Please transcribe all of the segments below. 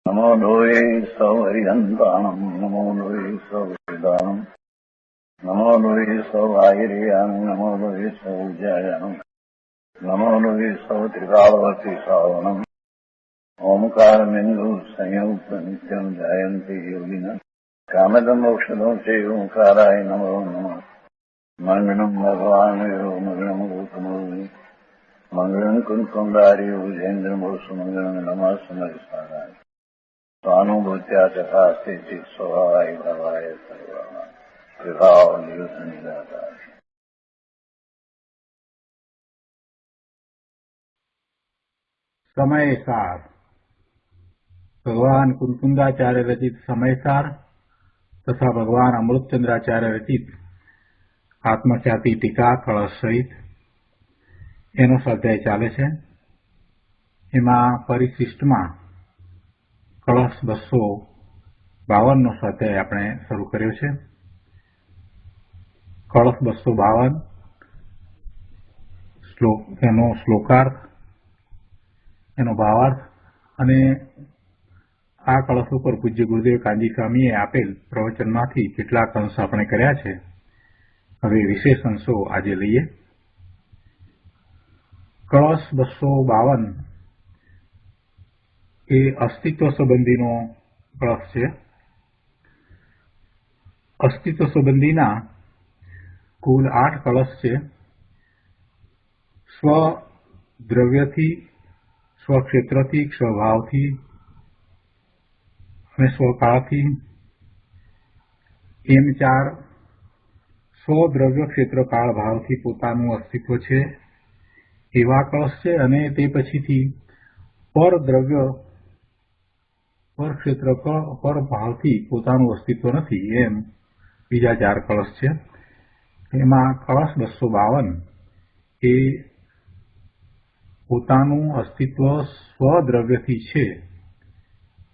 नमो लोये सौहरिहन्ताणम् नमो लोये सौहृदानम् नमो लोये सौभागिर्यानम् नमो लोये सौज्यायानम् नमो लोये सौत्रिकावती सावनम् ओंकारमिन्दु संयुक्त नित्यम् जायन्ति योगिनः कामदमोक्षदो चैव ओंकाराय नमो नमः मङ्गलम् भगवानयो मङ्गलम् गौतमोऽग्नि मङ्गलम् कुन्कुण्डार्यो विजेन्द्रमोसुमङ्गलम् नमः समरिसाराय स्वानुभूत्या तथा स्थिति स्वभावाय भवाय सर्वाणां विभाव नियुक्त निराकार। समयसार भगवान कुंकुंदाचार्य रचित समयसार तथा भगवान अमृतचंद्राचार्य रचित आत्मख्याति टीका कलश सहित एनो स्वाध्याय चाले छे। एमां परिशिष्टमां कलश 252 नो स्वाध्याय आपणे शरू कर्यो छे। कलश 252 एनो श्लोकार्थ एनो भावार्थ अने आ कलश पर पूज्य गुरुदेव कांजी स्वामीए आपेल प्रवचनमांथी કેટલાક અંશ આપણે કર્યા છે। હવે વિશેષ અંશો આજે લઈએ। કળશ 252 એ અસ્તિત્વ સંબંધીનો કળશ છે। અસ્તિત્વ સંબંધીના કુલ 8 કળશ છે। સ્વદ્રવ્યથી, સ્વક્ષેત્રથી, સ્વભાવથી અને સ્વકાળથી એમ 4 સ્વદ્રવ્ય ક્ષેત્ર કાળ ભાવથી પોતાનું અસ્તિત્વ છે એવા કળશ છે। અને તે પછીથી પરદ્રવ્ય, પરક્ષેત્ર, પરભાવથી પોતાનું અસ્તિત્વ નથી એમ બીજા 4 કળશ છે। એમાં કળશ 252 એ પોતાનું અસ્તિત્વ સ્વદ્રવ્યથી છે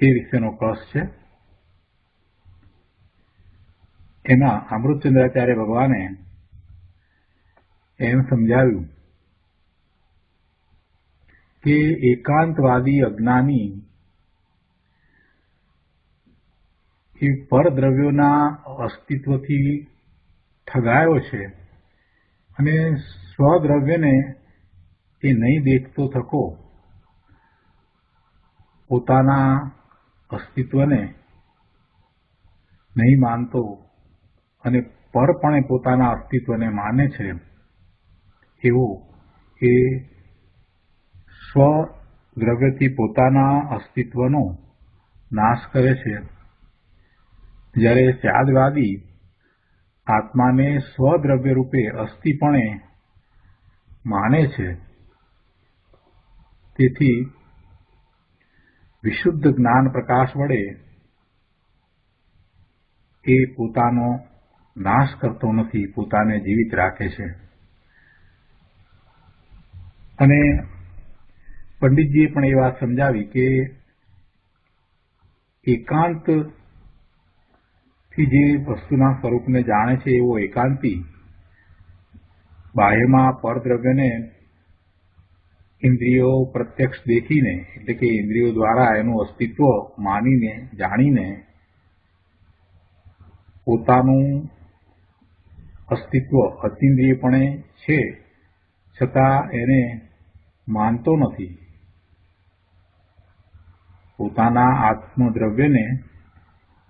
એ વિશેનો કળશ છે। એમાં અમૃતચંદ્રાચાર્ય ભગવાને એમ સમજાવ્યું કે એકાંતવાદી અજ્ઞાની એ પરદ્રવ્યોના અસ્તિત્વથી ઠગાયો છે અને સ્વદ્રવ્યને એ નહીં દેખતો થકો પોતાના અસ્તિત્વને નહીં માનતો અને પરપણે પોતાના અસ્તિત્વને માને છે એવો એ સ્વદ્રવ્યથી પોતાના અસ્તિત્વનો નાશ કરે છે। જ્યારે સ્યાદવાદી આત્માને સ્વદ્રવ્ય રૂપે અસ્થિપણે માને છે, તેથી વિશુદ્ધ જ્ઞાન પ્રકાશ વડે એ પોતાનો નાશ કરતો નથી, પોતાને જીવિત રાખે છે। અને પંડિતજીએ પણ એ વાત સમજાવી કે એકાંતથી જે વસ્તુના સ્વરૂપને જાણે છે એવો એકાંતી બાહ્યમાં પરદ્રવ્યને ઇન્દ્રિયો પ્રત્યક્ષ દેખીને, એટલે કે ઇન્દ્રિયો દ્વારા એનું અસ્તિત્વ માનીને, જાણીને પોતાનું અસ્તિત્વ અતિન્દ્રિયપણે છે છતાં એને માનતો નથી, પોતાના આત્મદ્રવ્યને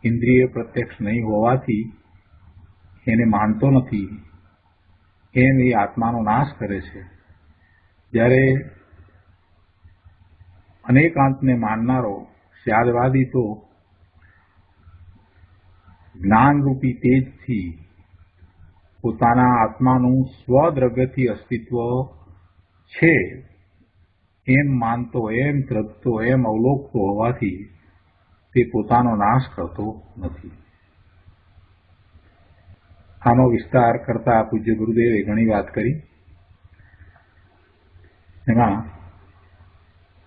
ઇન્દ્રિય પ્રત્યક્ષ નહીં હોવાથી એને માનતો નથી એમ એ આત્માનો નાશ કરે છે। જ્યારે અનેકાંતને માનનારો સ્યાદવાદી તો જ્ઞાનરૂપી તેજથી પોતાના આત્માનું સ્વદ્રવ્યથી અસ્તિત્વ છે એમ માનતો, એમ ત્રજતો, એમ અવલોકતો હોવાથી તે પોતાનો નાશ કરતો નથી। આનો વિસ્તાર કરતા પૂજ્ય ગુરુદેવે ઘણી વાત કરી। એમાં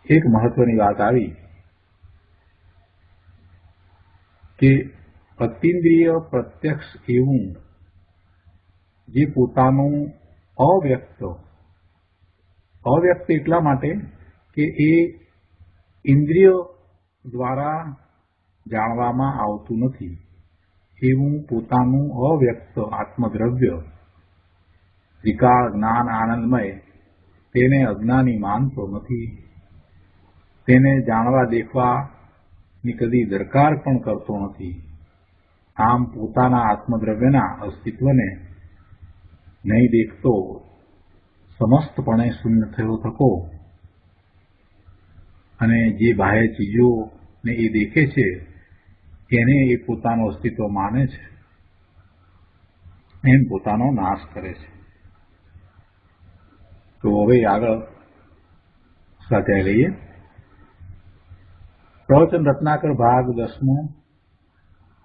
એક મહત્વની વાત આવી કે અતિન્દ્રિય પ્રત્યક્ષ એવું જે પોતાનું અવ્યક્ત એટલા માટે કે એ ઇન્દ્રિય દ્વારા જાણવામાં આવતું નથી એવું પોતાનું અવ્યક્ત આત્મદ્રવ્ય ત્રિકાળ જ્ઞાન આનંદમય તેને અજ્ઞાની માનતો નથી. તેને જાણવા દેખવાની કદી દરકાર પણ કરતો નથી. આમ પોતાના આત્મદ્રવ્યના અસ્તિત્વને નહીં દેખતો સમસ્તપણે શૂન્ય થયો થકો અને જે બાહ્ય ચીજોને એ દેખે છે એને એ પોતાનું અસ્તિત્વ માને છે, એમ પોતાનો નાશ કરે છે. તો હવે આગળ સ્વાધ્યાય લઈએ. પ્રવચન રત્નાકર ભાગ 10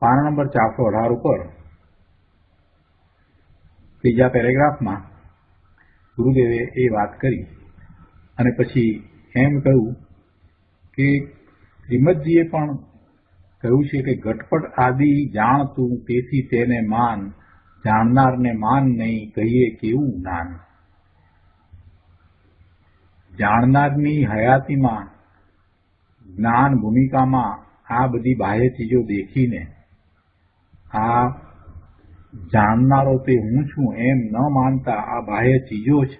પાના નંબર 418 ઉપર ત્રીજા પેરેગ્રાફમાં ગુરુદેવે એ વાત કરી અને પછી એમ કહ્યું કે શ્રીમદજીએ પણ કહ્યું છે કે ઘટપટ આદિ જાણતું તેથી તેને માન, જાણનારને માન નહીં કહીએ કેવું જ્ઞાન. જાણનારની હયાતીમાં જ્ઞાન ભૂમિકામાં આ બધી બાહ્ય ચીજો દેખીને આ જાણનારો તે હું છું એમ ન માનતા આ બાહ્ય ચીજો જ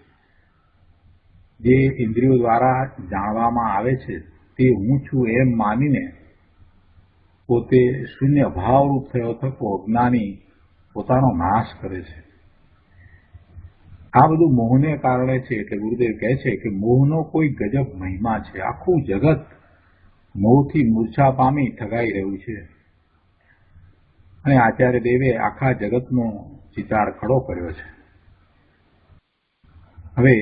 જે ઇન્દ્રિયો દ્વારા જાણવામાં આવે છે તે હું છું એમ માનીને પોતે શૂન્ય ભાવરૂપ થયો થકો અજ્ઞાની પોતાનો નાશ કરે છે. આ બધું મોહને કારણે છે. એટલે ગુરુદેવ કહે છે કે મોહનો કોઈ ગજબ મહિમા છે. આખું જગત મોહથી મૂર્છા પામી ઠગાઈ રહ્યું છે અને આચાર્ય દેવે આખા જગતનો ચિતાર ખડો કર્યો છે. હવે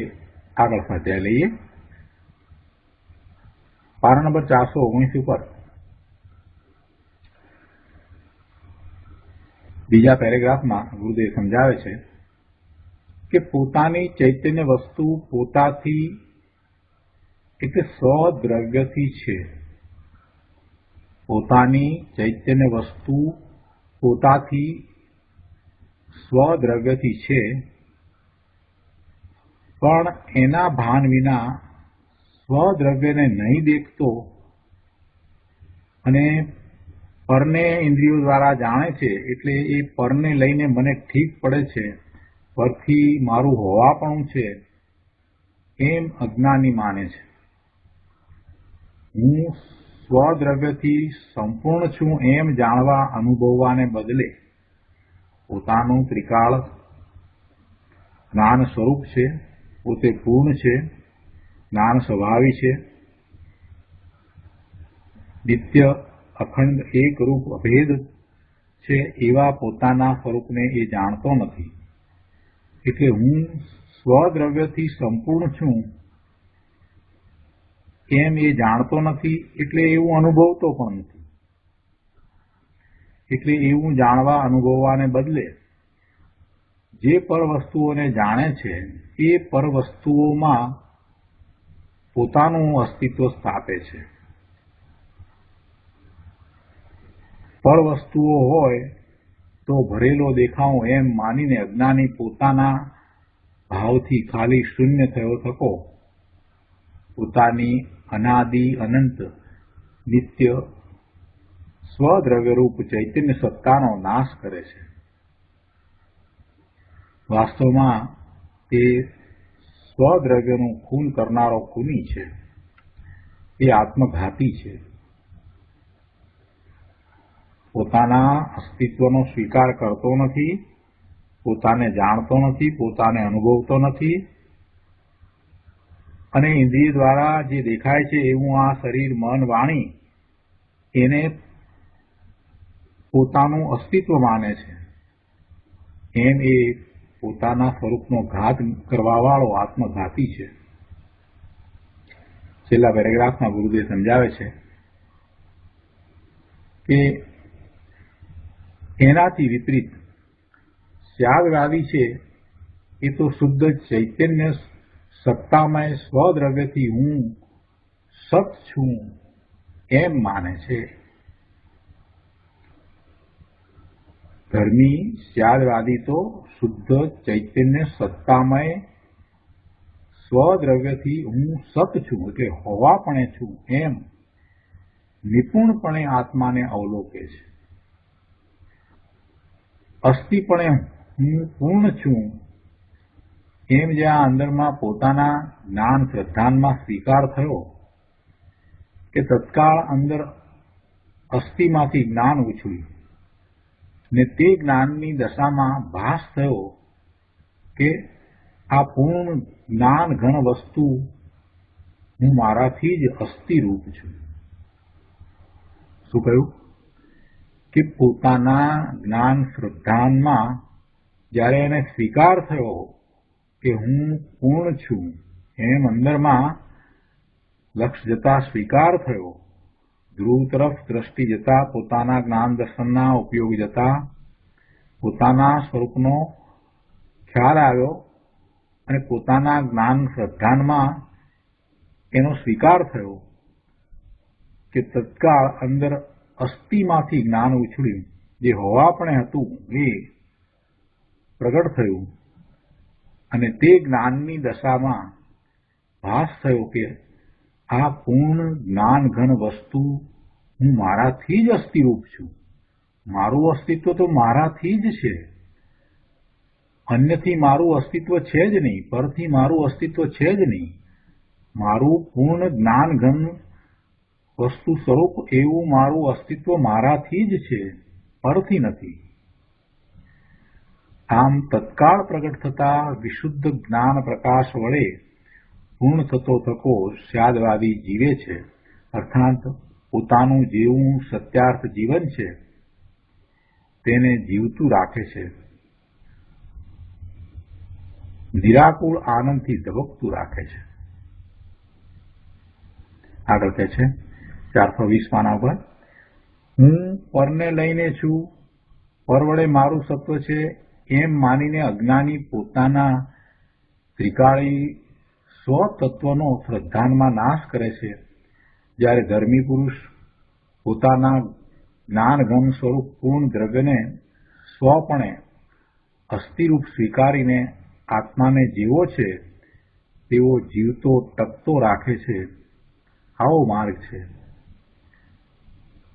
આગળ સ્વાધ્યાય લઈએ. પાના નંબર 419 ઉપર બીજા પેરેગ્રાફમાં ગુરુદેવ સમજાવે છે કે પોતાની ચૈતન્ય વસ્તુ પોતાથી એટલે સ્વદ્રવ્યથી છે. પોતાની ચૈતન્ય વસ્તુ પોતાથી સ્વદ્રવ્યથી છે, પણ એના ભાન વિના સ્વદ્રવ્યને નહીં દેખતો અને પરને ઇન્દ્રિયો દ્વારા જાણે છે. એટલે એ પરને લઈને મને ઠીક પડે છે, પરથી મારું હોવાપણું છે એમ અજ્ઞાની માને છે. હું સ્વદ્રવ્યથી સંપૂર્ણ છું એમ જાણવા અનુભવવાને બદલે પોતાનું ત્રિકાળ જ્ઞાન સ્વરૂપ છે, પોતે પૂર્ણ છે, જ્ઞાન સ્વભાવી છે, નિત્ય અખંડ એક રૂપ અભેદ છે એવા પોતાના સ્વરૂપને એ જાણતો નથી. એટલે હું સ્વદ્રવ્યથી સંપૂર્ણ છું એમ એ જાણતો નથી, એટલે એવું અનુભવતો પણ નથી. એટલે એવું જાણવા અનુભવવાને બદલે જે પર વસ્તુઓને જાણે છે એ પર વસ્તુઓમાં પોતાનું અસ્તિત્વ સ્થાપે છે. પર વસ્તુઓ હોય તો ભરેલો દેખાઉં એમ માનીને અજ્ઞાની પોતાના ભાવથી ખાલી શૂન્ય થયો થકો પોતાની અનાદિ અનંત નિત્ય સ્વદ્રવ્યરૂપ ચૈતન્ય સત્તાનો નાશ કરે છે. વાસ્તવમાં તે સ્વદ્રવ્યનું ખૂન કરનારો ખૂની છે, એ આત્મઘાતી છે. પોતાના અસ્તિત્વનો સ્વીકાર કરતો નથી, પોતાને જાણતો નથી, પોતાને અનુભવતો નથી અને ઇન્દ્રિય દ્વારા જે દેખાય છે એવું આ શરીર મન વાણી એને પોતાનું અસ્તિત્વ માને છે. એમ એ પોતાના સ્વરૂપનો ઘાત કરવાવાળો આત્મઘાતી છે. છેલ્લા પેરેગ્રાફમાં ગુરુદેવ સમજાવે છે કે એનાથી વિપરીત ત્યાગવાદી છે એ તો શુદ્ધ ચૈતન્ય સત્તામય સ્વદ્રવ્યથી હું સત છું એમ માને છે. ધર્મી ત્યાગવાદી તો શુદ્ધ ચૈતન્ય સત્તામય સ્વદ્રવ્યથી હું સત છું એટલે હોવાપણે છું એમ નિપુણપણે આત્માને અવલોકે છે. અસ્થિપણે હું પૂર્ણ છું એમ જ્યાં અંદરમાં પોતાના જ્ઞાન શ્રદ્ધાનમાં સ્વીકાર થયો કે તત્કાળ અંદર અસ્થિમાંથી જ્ઞાન ઉછળ્યું ને તે જ્ઞાનની દશામાં ભાસ થયો કે આ પૂર્ણ જ્ઞાન ઘણ વસ્તુ હું મારાથી જ અસ્થિરૂપ છું. શું કહ્યું? કે પોતાના જ્ઞાન શ્રદ્ધાનમાં જ્યારે એને સ્વીકાર થયો કે હું પૂર્ણ છું એમ અંદરમાં લક્ષ જતા સ્વીકાર થયો, ધ્રુવ તરફ દ્રષ્ટિ જતા પોતાના જ્ઞાન દર્શનના ઉપયોગ જતા પોતાના સ્વરૂપનો ખ્યાલ આવ્યો અને પોતાના જ્ઞાન શ્રદ્ધાનમાં એનો સ્વીકાર થયો કે તત્કાળ અંદર અસ્થિમાંથી જ્ઞાન ઉછળ્યું, જે હોવાપણે હતું એ પ્રગટ થયું અને તે જ્ઞાનની દશામાં ભાસ થયો કે આ પૂર્ણ જ્ઞાન ઘન વસ્તુ હું મારાથી જ અસ્થિરૂપ છું. મારું અસ્તિત્વ તો મારાથી જ છે, અન્યથી મારું અસ્તિત્વ છે જ નહીં, પરથી મારું અસ્તિત્વ છે જ નહીં. મારું પૂર્ણ જ્ઞાન ઘન વસ્તુ સ્વરૂપ એવું મારું અસ્તિત્વ મારાથી જ છે, પરથી નથી. આમ તત્કાળ પ્રગટ થતા વિશુદ્ધ જ્ઞાન પ્રકાશ વડે પૂર્ણ થતો થકો સ્યાદવાદી જીવે છે, અર્થાત પોતાનું જેવું સત્યાર્થ જીવન છે તેને જીવતું રાખે છે, નિરાકુળ આનંદથી ધબકતું રાખે છે. આગળ કહે છે 420 પાના ઉપર, હું પરને લઈને છું, પર વડે મારું સત્વ છે એમ માનીને અજ્ઞાની પોતાના ત્રિકાળી સ્વતત્વનો શ્રદ્ધાનમાં નાશ કરે છે. જ્યારે ધર્મી પુરુષ પોતાના જ્ઞાનઘન સ્વરૂપ પૂર્ણ દ્રવ્યને સ્વપણે અસ્થિરૂપ સ્વીકારીને આત્માને જેવો છે તેવો જીવતો ટકતો રાખે છે. આવો માર્ગ છે.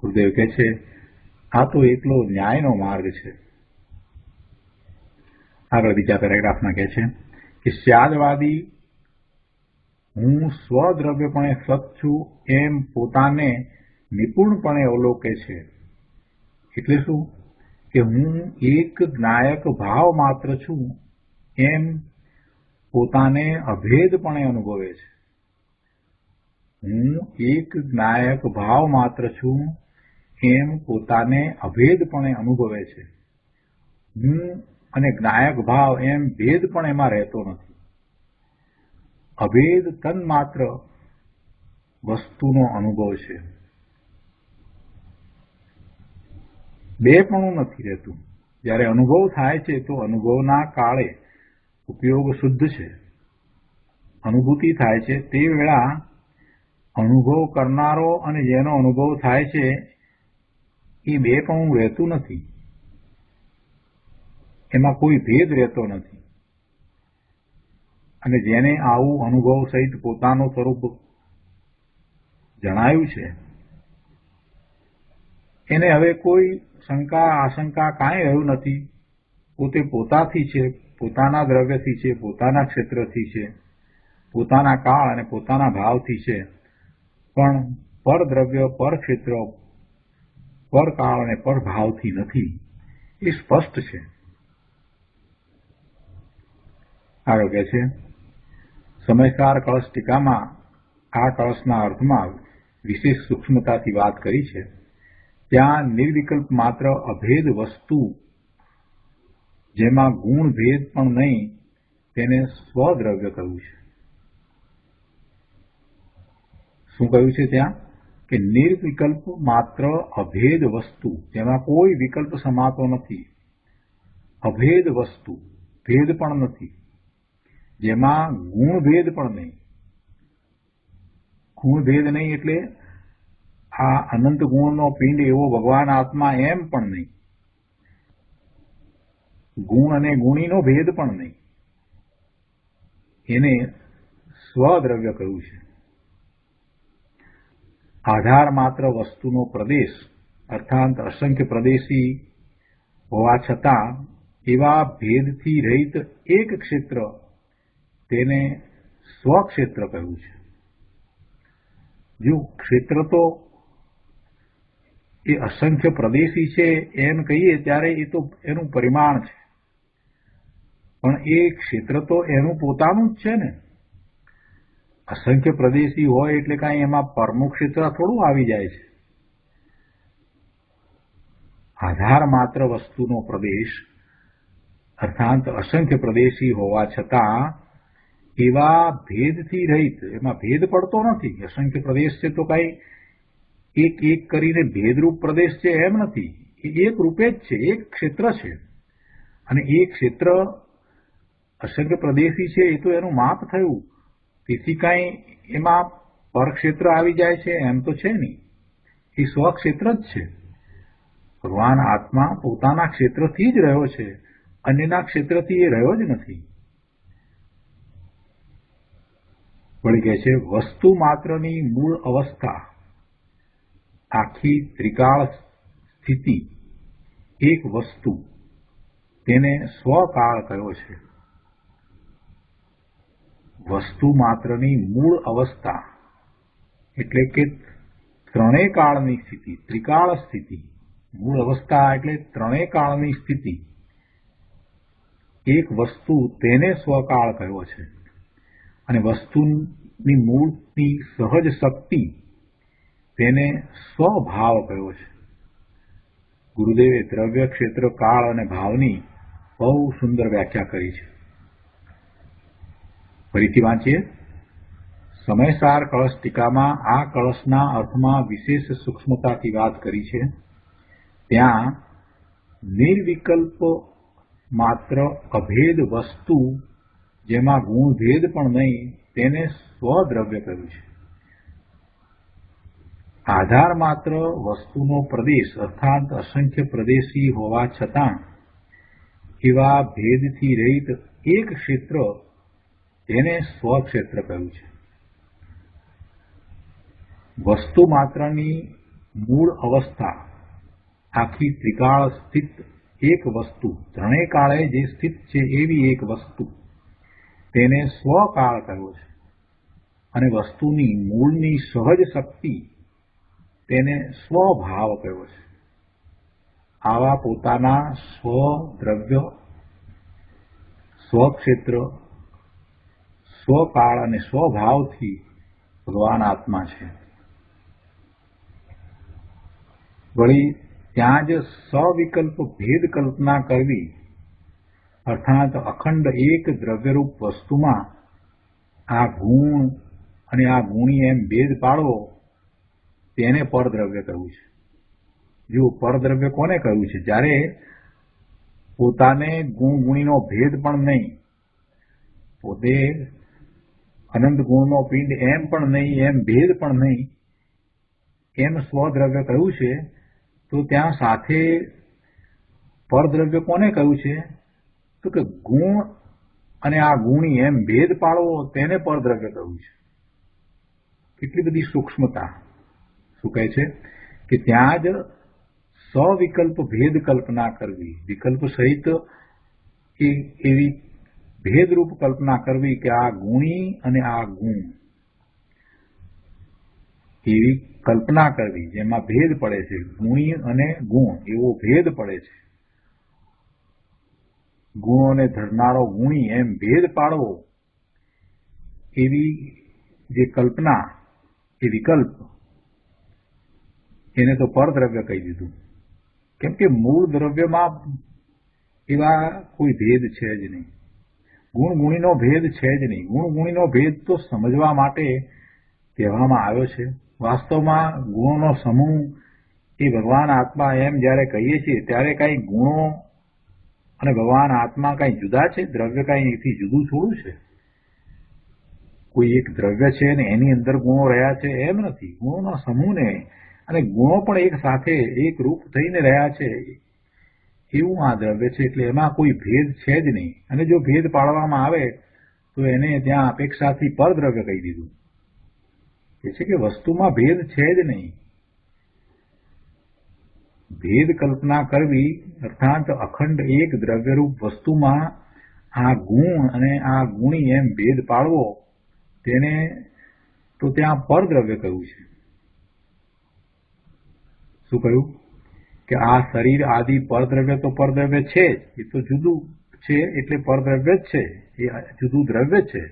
ગુરુદેવ કહે છે આ તો એકલો ન્યાયનો માર્ગ છે. આગળ બીજા પેરેગ્રાફમાં કહે છે કે સ્યાદવાદી હું સ્વદ્રવ્યપણે સત છું એમ પોતાને નિપુણપણે અવલોકે છે. એટલે શું? કે હું એક જ્ઞાયક ભાવ માત્ર છું એમ પોતાને અભેદપણે અનુભવે છે. હું એક જ્ઞાયક ભાવ માત્ર છું એમ પોતાને અભેદપણે અનુભવે છે. હું અને જ્ઞાયક ભાવ એમ ભેદ પણ એમાં રહેતો નથી. અભેદ તન માત્ર વસ્તુનો અનુભવ છે. બેપણું નથી રહેતું. જ્યારે અનુભવ થાય છે તો અનુભવના કાળે ઉપયોગ શુદ્ધ છે. અનુભૂતિ થાય છે તે વેળા અનુભવ કરનારો અને જેનો અનુભવ થાય છે એ બેપણું રહેતું નથી. એમાં કોઈ ભેદ રહેતો નથી. અને જેને આવું અનુભવ સહિત પોતાનું સ્વરૂપ જણાયું છે એને હવે કોઈ શંકા આશંકા કાંઈ રહ્યું નથી. પોતે પોતાથી છે, પોતાના દ્રવ્યથી છે, પોતાના ક્ષેત્રથી છે, પોતાના કાળ અને પોતાના ભાવથી છે, પણ પર દ્રવ્ય, પર ક્ષેત્ર, પર કાળ અને પર ભાવથી નથી. એ સ્પષ્ટ છે. આગળ કહે છે સમયસાર કળશ ટીકામાં આ કળશના અર્થમાં વિશેષ સૂક્ષ્મતાથી વાત કરી છે. ત્યાં નિર્વિકલ્પ માત્ર અભેદ વસ્તુ જેમાં ગુણ ભેદ પણ નહીં તેને સ્વદ્રવ્ય કહ્યું છે. શું કહ્યું છે ત્યાં? કે નિર્વિકલ્પ માત્ર અભેદ વસ્તુ જેમાં કોઈ વિકલ્પ સમાતો નથી. અભેદ વસ્તુ, ભેદ પણ નથી, જેમાં ગુણ ભેદ પણ નહીં. ગુણ ભેદ નહીં એટલે આ અનંત ગુણનો પિંડ એવો ભગવાન આત્મા એમ પણ નહીં. ગુણ અને ગુણીનો ભેદ પણ નહીં. એને સ્વદ્રવ્ય કહ્યું છે. આધાર માત્ર વસ્તુનો પ્રદેશ અર્થાત અસંખ્ય પ્રદેશી હોવા છતાં એવા ભેદથી રહિત એક ક્ષેત્ર તેને સ્વક્ષેત્ર કહ્યું છે. જો ક્ષેત્ર તો એ અસંખ્ય પ્રદેશી છે એમ કહીએ ત્યારે એ તો એનું પરિમાણ છે, પણ એ ક્ષેત્ર તો એનું પોતાનું જ છે ને. અસંખ્ય પ્રદેશી હોય એટલે કાંઈ એમાં પરનું ક્ષેત્ર થોડું આવી જાય છે. આધાર માત્ર વસ્તુનો પ્રદેશ અર્થાત અસંખ્ય પ્રદેશી હોવા છતાં એવા ભેદથી રહિત, એમાં ભેદ પડતો નથી. અસંખ્ય પ્રદેશ છે તો કાંઈ એક એક કરીને ભેદરૂપ પ્રદેશ છે એમ નથી. એ એક રૂપે જ છે, એક ક્ષેત્ર છે. અને એ ક્ષેત્ર અસંખ્ય પ્રદેશી છે એ તો એનું માપ થયું. તેથી કાંઈ એમાં પરક્ષેત્ર આવી જાય છે એમ તો છે નહીં. એ સ્વક્ષેત્ર જ છે. ભગવાન આત્મા પોતાના ક્ષેત્રથી જ રહ્યો છે, અન્યના ક્ષેત્રથી એ રહ્યો જ નથી. વળી કહે છે વસ્તુ માત્રની મૂળ અવસ્થા આખી ત્રિકાળ સ્થિતિ એક વસ્તુ તેને સ્વકાળ કહ્યો છે. વસ્તુ માત્રની મૂળ અવસ્થા એટલે કે ત્રણેય કાળની સ્થિતિ, ત્રિકાળ સ્થિતિ. મૂળ અવસ્થા એટલે ત્રણેય કાળની સ્થિતિ એક વસ્તુ તેને સ્વકાળ કહ્યો છે. અને વસ્તુની મૂળની સહજ શક્તિ તેને સ્વભાવ કહ્યો છે. ગુરુદેવે દ્રવ્ય, ક્ષેત્ર, કાળ અને ભાવની બહુ સુંદર વ્યાખ્યા કરી છે. ફરીથી વાંચીએ. સમયસાર કળશ ટીકામાં આ કળશના અર્થમાં વિશેષ સૂક્ષ્મતાથી વાત કરી છે. ત્યાં નિર્વિકલ્પ માત્ર અભેદ વસ્તુ જેમાં ગુણભેદ પણ નહીં તેને સ્વદ્રવ્ય કહ્યું છે. આધાર માત્ર વસ્તુનો પ્રદેશ અર્થાત અસંખ્ય પ્રદેશી હોવા છતાં એવા ભેદથી રહિત એક ક્ષેત્ર તેને સ્વક્ષેત્ર કહ્યું છે. વસ્તુ માત્રની મૂળ અવસ્થા આખી ત્રિકાળ સ્થિત એક વસ્તુ, ત્રણેય કાળે જે સ્થિત છે એવી એક વસ્તુ તેને સ્વકાળ કહ્યો છે. અને વસ્તુની મૂળની સહજ શક્તિ તેને સ્વભાવ કહ્યો છે. આવા પોતાના સ્વદ્રવ્ય, સ્વક્ષેત્ર, સ્વકાળ અને સ્વભાવથી ભગવાન આત્મા છે. વળી ત્યાં જ સવિકલ્પ ભેદ કલ્પના કરવી અર્થાત અખંડ એક દ્રવ્યરૂપ વસ્તુમાં આ ગુણ અને આ ગુણી એમ ભેદ પાડવો તેને પરદ્રવ્ય કહ્યું છે. જો પરદ્રવ્ય કોને કહ્યું છે? જ્યારે પોતાને ગુણ ગુણીનો ભેદ પણ નહીં, પોતે અનંત ગુણનો પિંડ એમ પણ નહીં, એમ ભેદ પણ નહીં, એમ સ્વદ્રવ્ય કહ્યું છે. તો ત્યાં સાથે પરદ્રવ્ય કોને કહ્યું છે? તો કે ગુણ અને આ ગુણી એમ ભેદ પાડવો તેને પરદ્રવ્ય કહ્યું છે. કેટલી બધી સૂક્ષ્મતા. શું કહે છે કે ત્યાં જ સવિકલ્પ ભેદ કલ્પના કરવી, વિકલ્પ સહિત એવી ભેદરૂપ કલ્પના કરવી કે આ ગુણી અને આ ગુણ એવી કલ્પના કરવી જેમાં ભેદ પડે છે. ગુણી અને ગુણ એવો ભેદ પડે છે. ગુણોને ધરનારો ગુણી એમ ભેદ પાડવો એવી જે કલ્પના, એ વિકલ્પ, એને તો પરદ્રવ્ય કહી દીધું. કેમ કે મૂળ દ્રવ્યમાં એવા કોઈ ભેદ છે જ નહીં. ગુણ ગુણીનો ભેદ છે જ નહીં. ગુણ ગુણીનો ભેદ તો સમજવા માટે કહેવામાં આવ્યો છે. વાસ્તવમાં ગુણોનો સમૂહ એ ભગવાન આત્મા એમ જ્યારે કહીએ છીએ ત્યારે કાંઈ ગુણો અને ભગવાન આત્મા કાંઈ જુદા છે? દ્રવ્ય કાંઈ એથી જુદું થોડું છે? કોઈ એક દ્રવ્ય છે ને એની અંદર ગુણો રહ્યા છે એમ નથી. ગુણોનો સમૂહને અને ગુણો પણ એક સાથે એક રૂપ થઈને રહ્યા છે એવું આ દ્રવ્ય છે. એટલે એમાં કોઈ ભેદ છે જ નહીં. અને જો ભેદ પાડવામાં આવે તો એને ત્યાં અપેક્ષાથી પરદ્રવ્ય કહી દીધું. કે છે કે વસ્તુમાં ભેદ છે જ નહીં. ભેદ કલ્પના કરવી અર્થાત અખંડ એક દ્રવ્યરૂપ વસ્તુમાં આ ગુણ અને આ ગુણી એમ ભેદ પાડવો, તેને તો ત્યાં પરદ્રવ્ય કહ્યું છે. શું કહ્યું? કે આ શરીર આદિ પરદ્રવ્ય તો પરદ્રવ્ય છે જ, એ તો જુદું છે એટલે પરદ્રવ્ય જ છે, એ જુદું દ્રવ્ય છે.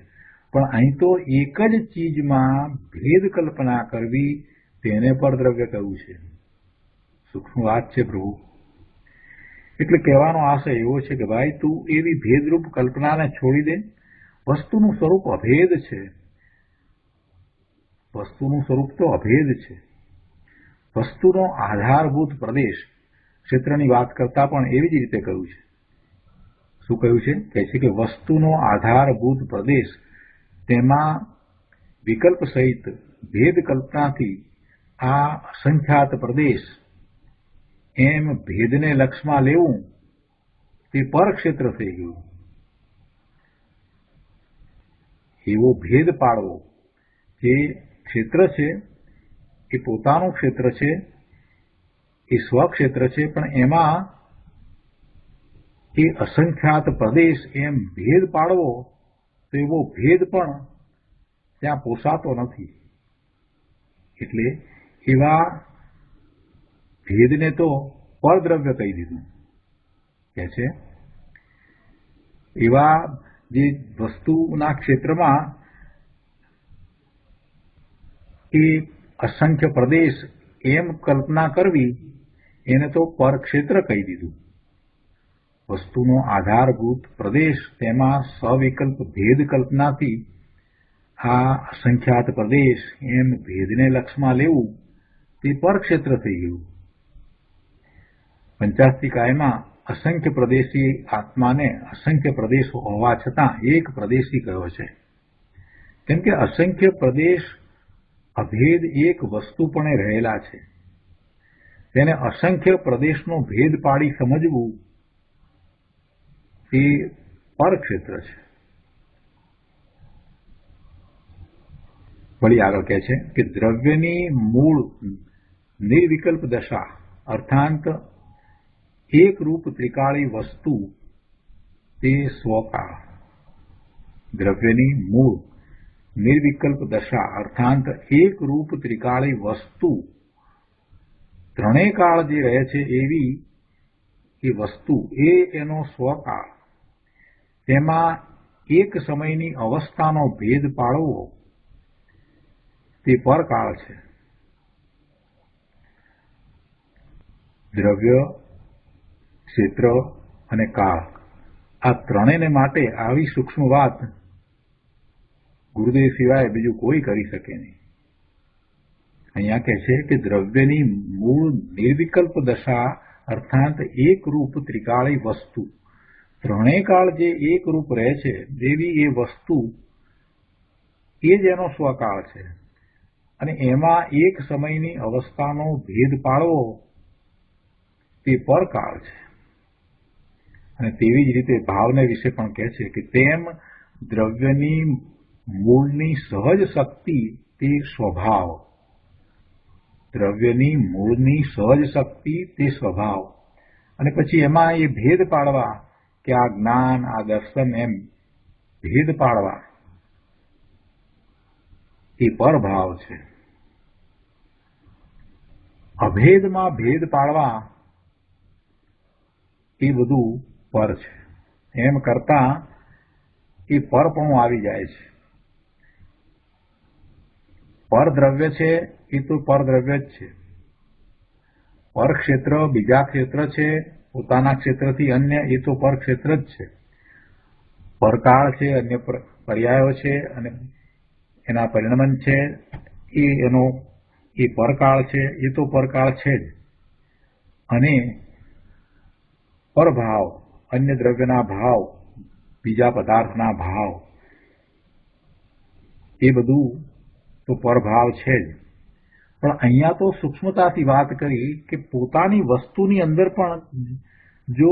પણ અહીં તો એક જ ચીજમાં ભેદ કલ્પના કરવી તેને પરદ્રવ્ય કહ્યું છે. સૂક્ષ્મ વાત છે પ્રભુ. એટલે કહેવાનો આશય એવો છે કે ભાઈ તું એવી ભેદરૂપ કલ્પનાને છોડી દે. વસ્તુનું સ્વરૂપ અભેદ છે. વસ્તુનું સ્વરૂપ તો અભેદ છે. વસ્તુનો આધારભૂત પ્રદેશ ક્ષેત્રની વાત કરતા પણ એવી જ રીતે કહ્યું છે. શું કહ્યું છે? કહે છે કે વસ્તુનો આધારભૂત પ્રદેશ તેમાં વિકલ્પ સહિત ભેદ કલ્પનાથી આ અસંખ્યાત પ્રદેશ એમ ભેદને લક્ષમાં લેવું તે પરક્ષેત્ર થઈ ગયું. એવો ભેદ પાડવો જે ક્ષેત્ર છે એ પોતાનું ક્ષેત્ર છે, એ સ્વક્ષેત્ર છે, પણ એમાં એ અસંખ્યાત પ્રદેશ એમ ભેદ પાડવો તો એવો ભેદ પણ ત્યાં પોસાતો નથી. એટલે એવા ભેદને તો પરદ્રવ્ય કહી દીધું. કે છે એવા જે વસ્તુના ક્ષેત્રમાં એ અસંખ્ય પ્રદેશ એમ કલ્પના કરવી એને તો પરક્ષેત્ર કહી દીધું. વસ્તુનો આધારભૂત પ્રદેશ તેમાં સવિકલ્પ ભેદ કલ્પનાથી આ અસંખ્યાત પ્રદેશ એમ ભેદને લક્ષમાં લેવું તે પરક્ષેત્ર થઈ ગયું. પંચાસ્તિકાયમાં અસંખ્ય પ્રદેશી આત્માને અસંખ્ય પ્રદેશ હોવા છતાં એક પ્રદેશી કહ્યો છે. કેમ કે અસંખ્ય પ્રદેશ અભેદ એક વસ્તુપણે રહેલા છે. તેને અસંખ્ય પ્રદેશનો ભેદ પાડી સમજવું એ પરક્ષેત્ર છે. વળી આગળ કહે છે કે દ્રવ્યની મૂળ નિર્વિકલ્પ દશા અર્થાંત એક રૂપ ત્રિકાળી વસ્તુ તે સ્વકાળ. દ્રવ્યની મૂળ નિર્વિકલ્પ દશા અર્થાંત એક રૂપ ત્રિકાળી વસ્તુ ત્રણેય કાળ જે રહે છે એવી એ વસ્તુ એ એનો સ્વકાળ. તેમાં એક સમયની અવસ્થાનો ભેદ પાડવો તે પરકાળ છે. દ્રવ્ય, ક્ષેત્ર અને કાળ આ ત્રણેયને માટે આવી સૂક્ષ્મ વાત ગુરુદેવ સિવાય બીજું કોઈ કરી શકે નહીં. અહીંયા કહે છે કે દ્રવ્યની મૂળ નિર્વિકલ્પ દશા અર્થાત એક રૂપ ત્રિકાળી વસ્તુ ત્રણેય કાળ જે એક રૂપ રહે છે એવી એ વસ્તુ એ જ એનો સ્વકાળ છે. અને એમાં એક સમયની અવસ્થાનો ભેદ પાડવો તે પરકાળ છે. અને તેવી જ રીતે ભાવને વિશે પણ કહે છે કે તેમ દ્રવ્યની મૂળની સહજ શક્તિ તે સ્વભાવ. દ્રવ્યની મૂળની સહજ શક્તિ તે સ્વભાવ. અને પછી એમાં એ ભેદ પાડવા કે આ જ્ઞાન, આ દર્શન એમ ભેદ પાડવા એ પરભાવ છે. અભેદમાં ભેદ પાડવા એ બધું પર છે. એમ કરતા એ પરપણું આવી જાય છે. પરદ્રવ્ય છે એ તો પરદ્રવ્ય જ છે. પરક્ષેત્ર બીજા ક્ષેત્ર છે, પોતાના ક્ષેત્રથી અન્ય એ તો પરક્ષેત્ર જ છે. પરકાળ છે, અન્ય પર્યાયો છે અને એના પરિણમન છે એ પરકાળ છે, એ તો પરકાળ છે જ. અને પરભાવ અન્ય દ્રવ્યના ભાવ, બીજા પદાર્થના ભાવ એ બધું તો પરભાવ છે જ. પણ અહીંયા તો સૂક્ષ્મતાથી વાત કરી કે પોતાની વસ્તુની અંદર પણ જો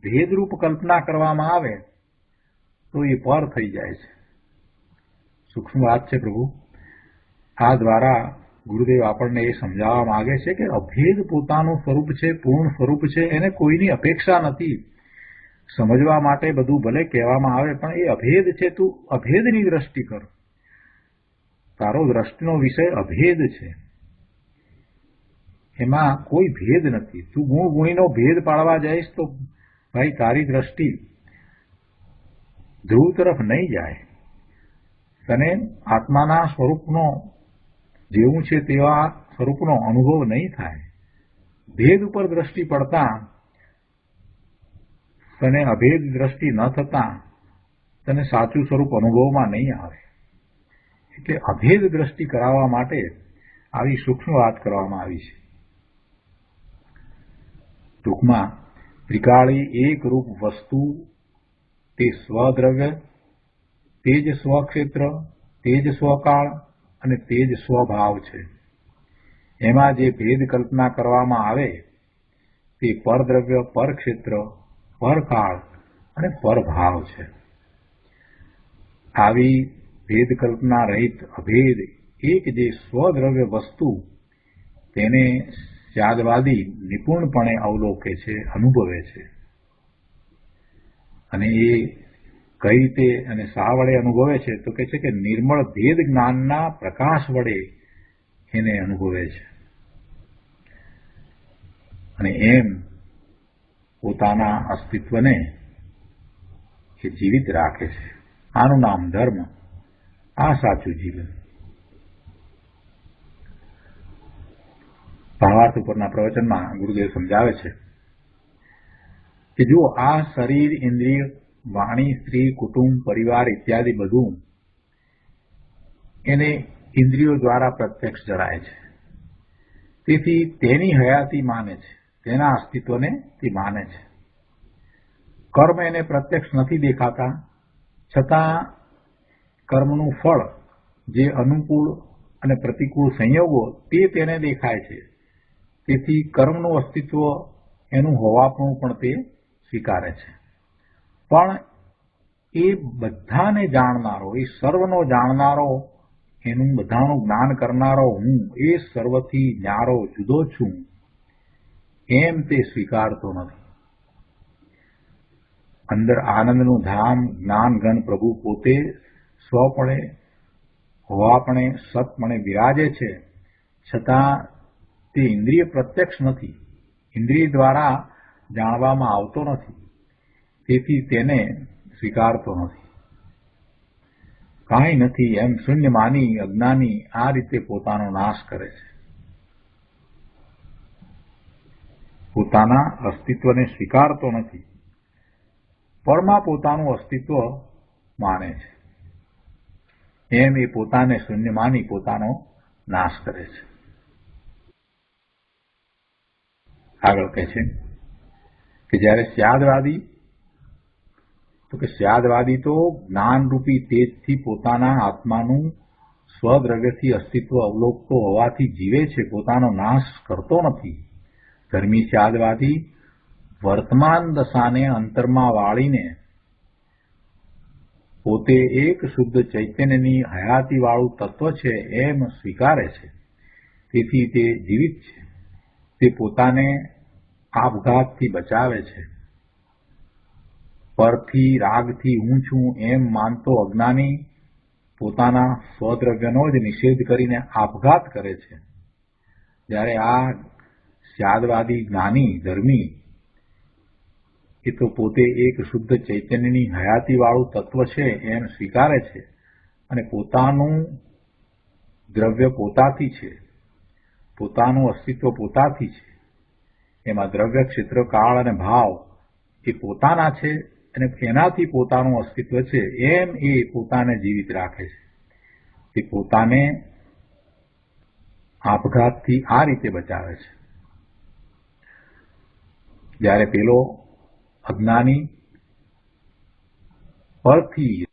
ભેદરૂપ કલ્પના કરવામાં આવે તો એ પર થઈ જાય છે. સૂક્ષ્મ વાત છે પ્રભુ. આ દ્વારા ગુરુદેવ આપણને એ સમજાવવા માંગે છે કે અભેદ પોતાનું સ્વરૂપ છે, પૂર્ણ સ્વરૂપ છે, એને કોઈની અપેક્ષા નથી. સમજવા માટે બધું ભલે કહેવામાં આવે પણ એ અભેદ છે. તું અભેદની દ્રષ્ટિ કર. તારો દ્રષ્ટિનો વિષય અભેદ છે, એમાં કોઈ ભેદ નથી. તું ગુણ ગુણીનો ભેદ પાડવા જઈશ તો ભાઈ તારી દ્રષ્ટિ ધ્રુવ તરફ નહીં જાય. તને આત્માના સ્વરૂપનો જેવું છે તેવા સ્વરૂપનો અનુભવ નહીં થાય. ભેદ ઉપર દ્રષ્ટિ પડતા તને અભેદ દ્રષ્ટિ ન થતા તને સાચું સ્વરૂપ અનુભવમાં નહીં આવે. એટલે અભેદ દ્રષ્ટિ કરાવવા માટે આવી સૂક્ષ્મ વાત કરવામાં આવી છે. ટૂંકમાં ત્રિકાળી એકરૂપ વસ્તુ તે સ્વદ્રવ્ય, તે જ સ્વક્ષેત્ર, તે જ સ્વકાળ અને તે જ સ્વભાવ છે. એમાં જે ભેદ કલ્પના કરવામાં આવે તે પરદ્રવ્ય, પરક્ષેત્ર, પરકાળ અને પરભાવ છે. આવી ભેદ કલ્પના રહિત અભેદ એક જે સ્વદ્રવ્ય વસ્તુ તેને સ્યાદવાદી નિપુણપણે અવલોકે છે, અનુભવે છે. અને એ કઈ રીતે અને શા વડે અનુભવે છે તો કહે છે કે નિર્મળ ભેદ જ્ઞાનના પ્રકાશ વડે એને અનુભવે છે. અને એમ પોતાના અસ્તિત્વને એ જીવિત રાખે છે. આનું નામ ધર્મ, આ સાચું જીવન. ભાવાર્થ ઉપરના પ્રવચનમાં ગુરુદેવ સમજાવે છે કે જુઓ, આ શરીર, ઇન્દ્રિય, વાણી, સ્ત્રી, કુટુંબ, પરિવાર ઇત્યાદિ બધું એને ઇન્દ્રિયો દ્વારા પ્રત્યક્ષ જણાય છે. તેથી તેની હયાતી માને છે, તેના અસ્તિત્વને તે માને છે. કર્મ એને પ્રત્યક્ષ નથી દેખાતા, છતાં કર્મનું ફળ, જે અનુકૂળ અને પ્રતિકૂળ સંયોગો તે તેને દેખાય છે. તેથી કર્મનું અસ્તિત્વ એનું હોવાપણું પણ તે સ્વીકારે છે. પણ એ બધાને જાણનારો, એ સર્વનો જાણનારો, એનું બધાનું જ્ઞાન કરનારો હું એ સર્વથી ન્યારો જુદો છું એમ તે સ્વીકારતો નથી. અંદર આનંદનું ધામ જ્ઞાન ઘન પ્રભુ પોતે સ્વપણે, હોવાપણે, સતપણે બિરાજે છે. છતાં તે ઇન્દ્રિય પ્રત્યક્ષ નથી, ઇન્દ્રિય દ્વારા જાણવામાં આવતો નથી. તેથી તેને સ્વીકારતો નથી. કાંઈ નથી એમ શૂન્ય માની અજ્ઞાની આ રીતે પોતાનો નાશ કરે છે. પોતાના અસ્તિત્વને સ્વીકારતો નથી, પળમાં પોતાનું અસ્તિત્વ માને છે. એમ એ પોતાને શૂન્ય માની પોતાનો નાશ કરે છે. આગળ કહે છે કે જ્યારે સ્યાદવાદી તો જ્ઞાનરૂપી તેજથી પોતાના આત્માનું સ્વદ્રવ્યથી અસ્તિત્વ અવલોકતો હોવાથી જીવે છે, પોતાનો નાશ કરતો નથી. ધર્મી સ્યાદવાદી વર્તમાન દશાને અંતરમાં વાળીને પોતે એક શુદ્ધ ચૈતન્યની હયાતીવાળું તત્વ છે એમ સ્વીકારે છે. તેથી તે જીવિત છે. તે પોતાને આપઘાતથી બચાવે છે. પરથી, રાગથી હું છું એમ માનતો અજ્ઞાની પોતાના સ્વદ્રવ્યનો જ નિષેધ કરીને આપઘાત કરે છે. જ્યારે આ સ્યાદવાદી જ્ઞાની ધર્મી એ તો પોતે એક શુદ્ધ ચૈતન્યની હયાતીવાળું તત્વ છે એમ સ્વીકારે છે અને પોતાનું દ્રવ્ય પોતાથી છે, પોતાનું અસ્તિત્વ પોતાથી છે. એમાં દ્રવ્ય, ક્ષેત્ર, કાળ અને ભાવ એ પોતાના છે અને એનાથી પોતાનું અસ્તિત્વ છે એમ એ પોતાને જીવિત રાખે છે. તે પોતાને આપઘાતથી આ રીતે બચાવે છે. જ્યારે પેલો અજ્ઞાની પરથી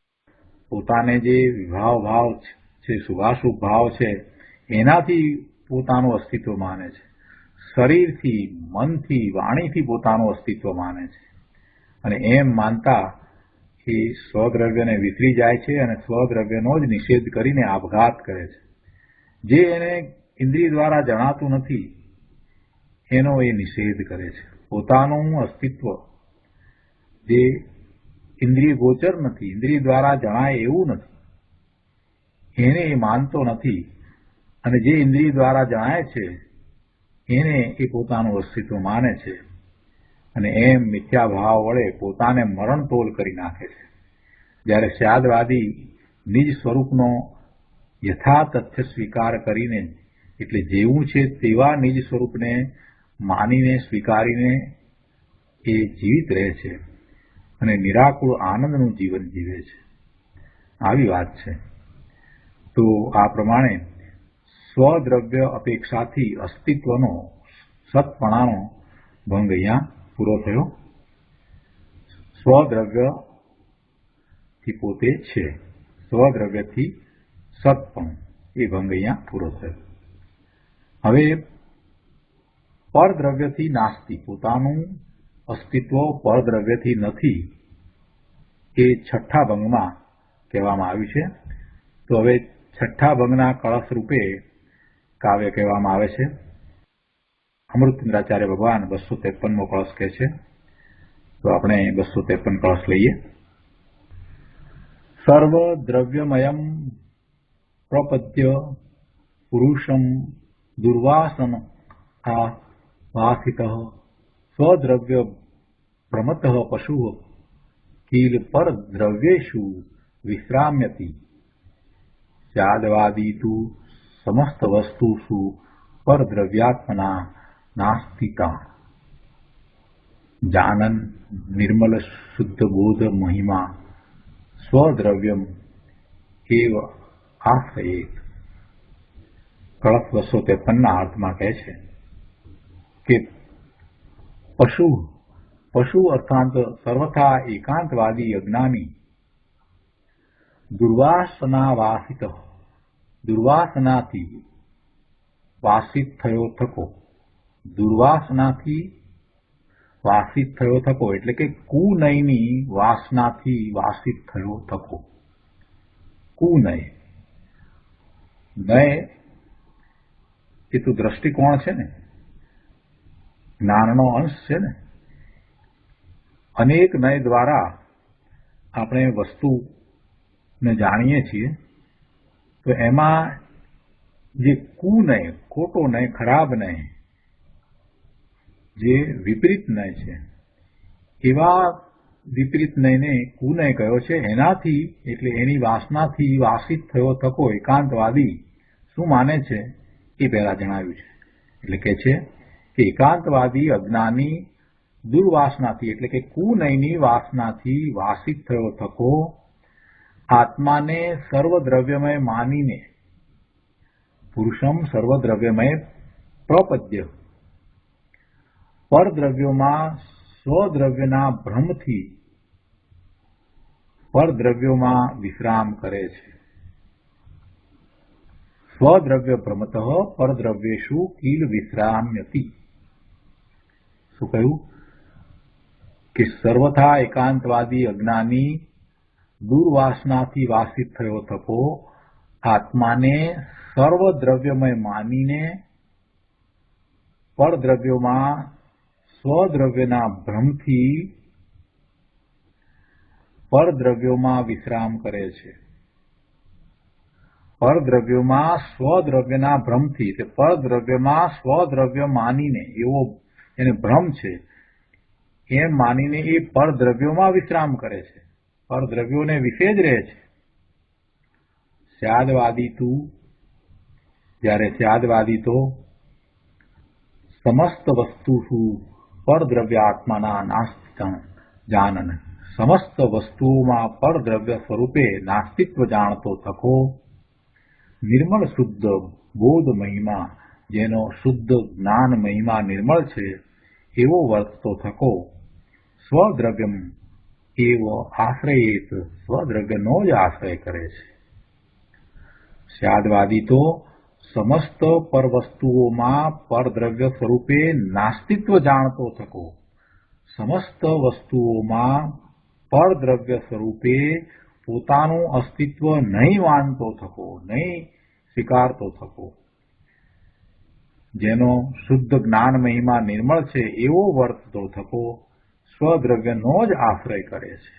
પોતાને જે વિભાવ ભાવ છે, શુભાશુભ ભાવ છે, એનાથી પોતાનું અસ્તિત્વ માને છે. શરીરથી, મનથી, વાણીથી પોતાનું અસ્તિત્વ માને છે. અને એમ માનતા એ સ્વદ્રવ્યને વિસરી જાય છે અને સ્વદ્રવ્યનો જ નિષેધ કરીને આપઘાત કરે છે. જે એને ઇન્દ્રિય દ્વારા જણાતું નથી એનો એ નિષેધ કરે છે. પોતાનું અસ્તિત્વ જે ઇન્દ્રિય ગોચર નથી, ઇન્દ્રિય દ્વારા જણાય એવું નથી, એને એ માનતો નથી, અને જે ઇન્દ્રિય દ્વારા જણાય છે એને એ પોતાનું અસ્તિત્વ માને છે, અને એમ મિથ્યા ભાવ વડે પોતાને મરણતોલ કરી નાખે છે. જ્યારે સ્યાદવાદી નિજ સ્વરૂપનો યથાતથ્ય સ્વીકાર કરીને, એટલે જેવું છે તેવા નિજ સ્વરૂપને માનીને સ્વીકારીને એ જીવિત રહે છે અને નિરાકુળ આનંદનું જીવન જીવે છે. આવી વાત છે. તો આ પ્રમાણે સ્વદ્રવ્ય અપેક્ષાથી અસ્તિત્વનો સત્પણાનો ભંગ અહીંયા પૂરો થયો. સ્વદ્રવ્યથી પોતે છે, સ્વદ્રવ્યથી સત્પણું, એ ભંગ અહીંયા પૂરો થયો. હવે પરદ્રવ્યથી નાસ્તિ, પોતાનું અસ્તિત્વ પરદ્રવ્યથી નથી, એ છઠ્ઠા ભંગમાં કહેવામાં આવ્યું છે. તો હવે છઠ્ઠા ભંગના કળશ રૂપે કાવ્ય કહેવામાં આવે છે. અમૃતચંદ્રાચાર્ય ભગવાન 253મો કળશ કહે છે. તો આપણે 253 કળશ લઈએ. સર્વ દ્રવ્યમયમ પ્રપદ્ય પુરુષમ દુર્વાસન આ વાસિત સ્વદ્રવ્ય ભ્રમત પશુ કિલ પર દ્રવ્યેષુ વિશ્રામ્યતિ સ્યાદવાદી તુ સમસ્ત વસ્તુષુ પરદ્રવ્યાત્મના નાસ્તિતા जानन निर्मल शुद्ध बोध महिमा स्वद्रव्यम एव आश्रयेत. કળશ 253ના અર્થમાં કહે છે કે પશુ અર્થાત સર્વથા એકાંતવાદી અજ્ઞાની દુર્વાસનાવાસિત, દુર્વાસનાથી વાસિત થયો થકો, દુર્વાસનાથી વાસિત થયો થકો એટલે કે કુનયની વાસનાથી વાસિત થયો થકો. કુનય, નય એ તો દ્રષ્ટિકોણ છે ને, જ્ઞાનનો અંશ છે ને. અનેક નય દ્વારા આપણે વસ્તુને જાણીએ છીએ, તો એમાં જે કુનય, ખોટો નય, ખરાબ નય, જે વિપરીત નય છે, એવા વિપરીત નયને કુનય કયો છે. એનાથી એટલે એની વાસનાથી વાસિત થયો થકો એકાંતવાદી શું માને છે એ પહેલા જણાવ્યું છે. એટલે કે છે કે એકાંતવાદી અજ્ઞાની દુર્વાસનાથી એટલે કે કુનયની વાસનાથી વાસિત થયો થકો આત્માને સર્વદ્રવ્યમય માનીને પુરુષમ સર્વદ્રવ્યમય પ્રપદ્ય પરદ્રવ્યોમાં સ્વદ્રવ્યના ભ્રમથી પરદ્રવ્યોમાં વિશ્રામ કરે છે. સ્વદ્રવ્ય ભ્રમત પરદ્રવ્યેષુ કિલ વિશ્રામ્યતિ. શું કહ્યું કે સર્વથા એકાંતવાદી અજ્ઞાની દુર્વાસનાથી વાસિત થયો થકો આત્માને સર્વદ્રવ્યમય માનીને પરદ્રવ્યોમાં સ્વદ્રવ્યના ભ્રમથી પરદ્રવ્યોમાં વિશ્રામ કરે છે. પરદ્રવ્યોમાં સ્વદ્રવ્યના ભ્રમથી, પરદ્રવ્યમાં સ્વદ્રવ્ય માનીને, એવો એને ભ્રમ છે એમ માનીને એ પરદ્રવ્યોમાં વિશ્રામ કરે છે, પરદ્રવ્યોને વિશે જ રહે છે. સ્યાદવાદી તું, જ્યારે સ્યાદવાદી તો સમસ્ત વસ્તુ પરદ્રવ્યાત્માના નાસ્તિકં જાનન, સમસ્ત વસ્તુઓમાં પરદ્રવ્ય સ્વરૂપે નાસ્તિત્વ જાણતો થકો નિર્મળ શુદ્ધ બોધ મહિમા, જેનો શુદ્ધ જ્ઞાન મહિમા નિર્મળ છે એવો વર્તતો થકો સ્વદ્રવ્યમ એવો આશ્રયેત, સ્વદ્રવ્યનો જ આશ્રય કરે છે. સ્યાદવાદી તો સમસ્ત પરવસ્તુઓમાં પરદ્રવ્ય સ્વરૂપે નાસ્તિત્વ જાણતો થકો, સમસ્ત વસ્તુઓમાં પરદ્રવ્ય સ્વરૂપે પોતાનું અસ્તિત્વ નહીં માનતો થકો, નહીં સ્વીકારતો થકો, જેનો શુદ્ધ જ્ઞાન મહિમા નિર્મળ છે એવો વર્તતો થકો સ્વદ્રવ્યનો જ આશ્રય કરે છે.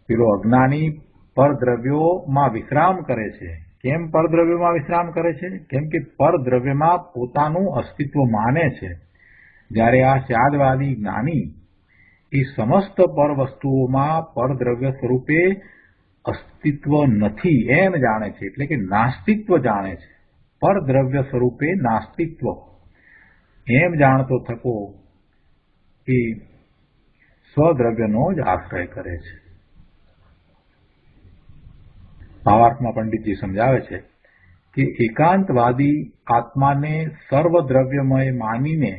પેલો અજ્ઞાની પરદ્રવ્યોમાં વિશ્રામ કરે છે. કેમ પરદ્રવ્યોમાં વિશ્રામ કરે છે? કેમ કે પરદ્રવ્યમાં પોતાનું અસ્તિત્વ માને છે. જ્યારે આ સ્યાદવાદી જ્ઞાની એ સમસ્ત પર વસ્તુઓમાં પરદ્રવ્ય સ્વરૂપે અસ્તિત્વ નથી એમ જાણે છે, એટલે કે નાસ્તિત્વ જાણે છે. પરદ્રવ્ય સ્વરૂપે નાસ્તિત્વ એમ જાણતો થકો એ સ્વદ્રવ્યનો જ આશ્રય કરે છે. ભાવાર્થમાં પંડિતજી સમજાવે છે કે એકાંતવાદી આત્માને સર્વદ્રવ્યમય માનીને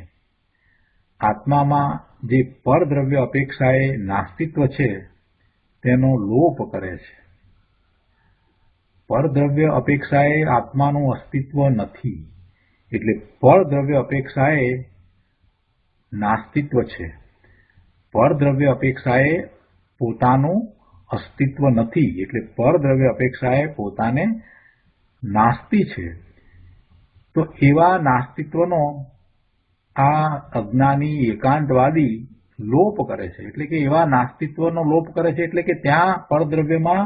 આત્મામાં જે પરદ્રવ્ય અપેક્ષાએ નાસ્તિત્વ છે તેનો લોપ કરે છે. પરદ્રવ્ય અપેક્ષાએ આત્માનું અસ્તિત્વ નથી, એટલે પરદ્રવ્ય અપેક્ષાએ નાસ્તિત્વ છે. પરદ્રવ્ય અપેક્ષાએ પોતાનું અસ્તિત્વ નથી, એટલે પરદ્રવ્ય અપેક્ષાએ પોતાને નાસ્તિ છે. તો એવા નાસ્તિત્વનો આ અજ્ઞાની એકાંતવાદી લોપ કરે છે, એટલે કે એવા નાસ્તિત્વનો લોપ કરે છે, એટલે કે ત્યાં પરદ્રવ્યમાં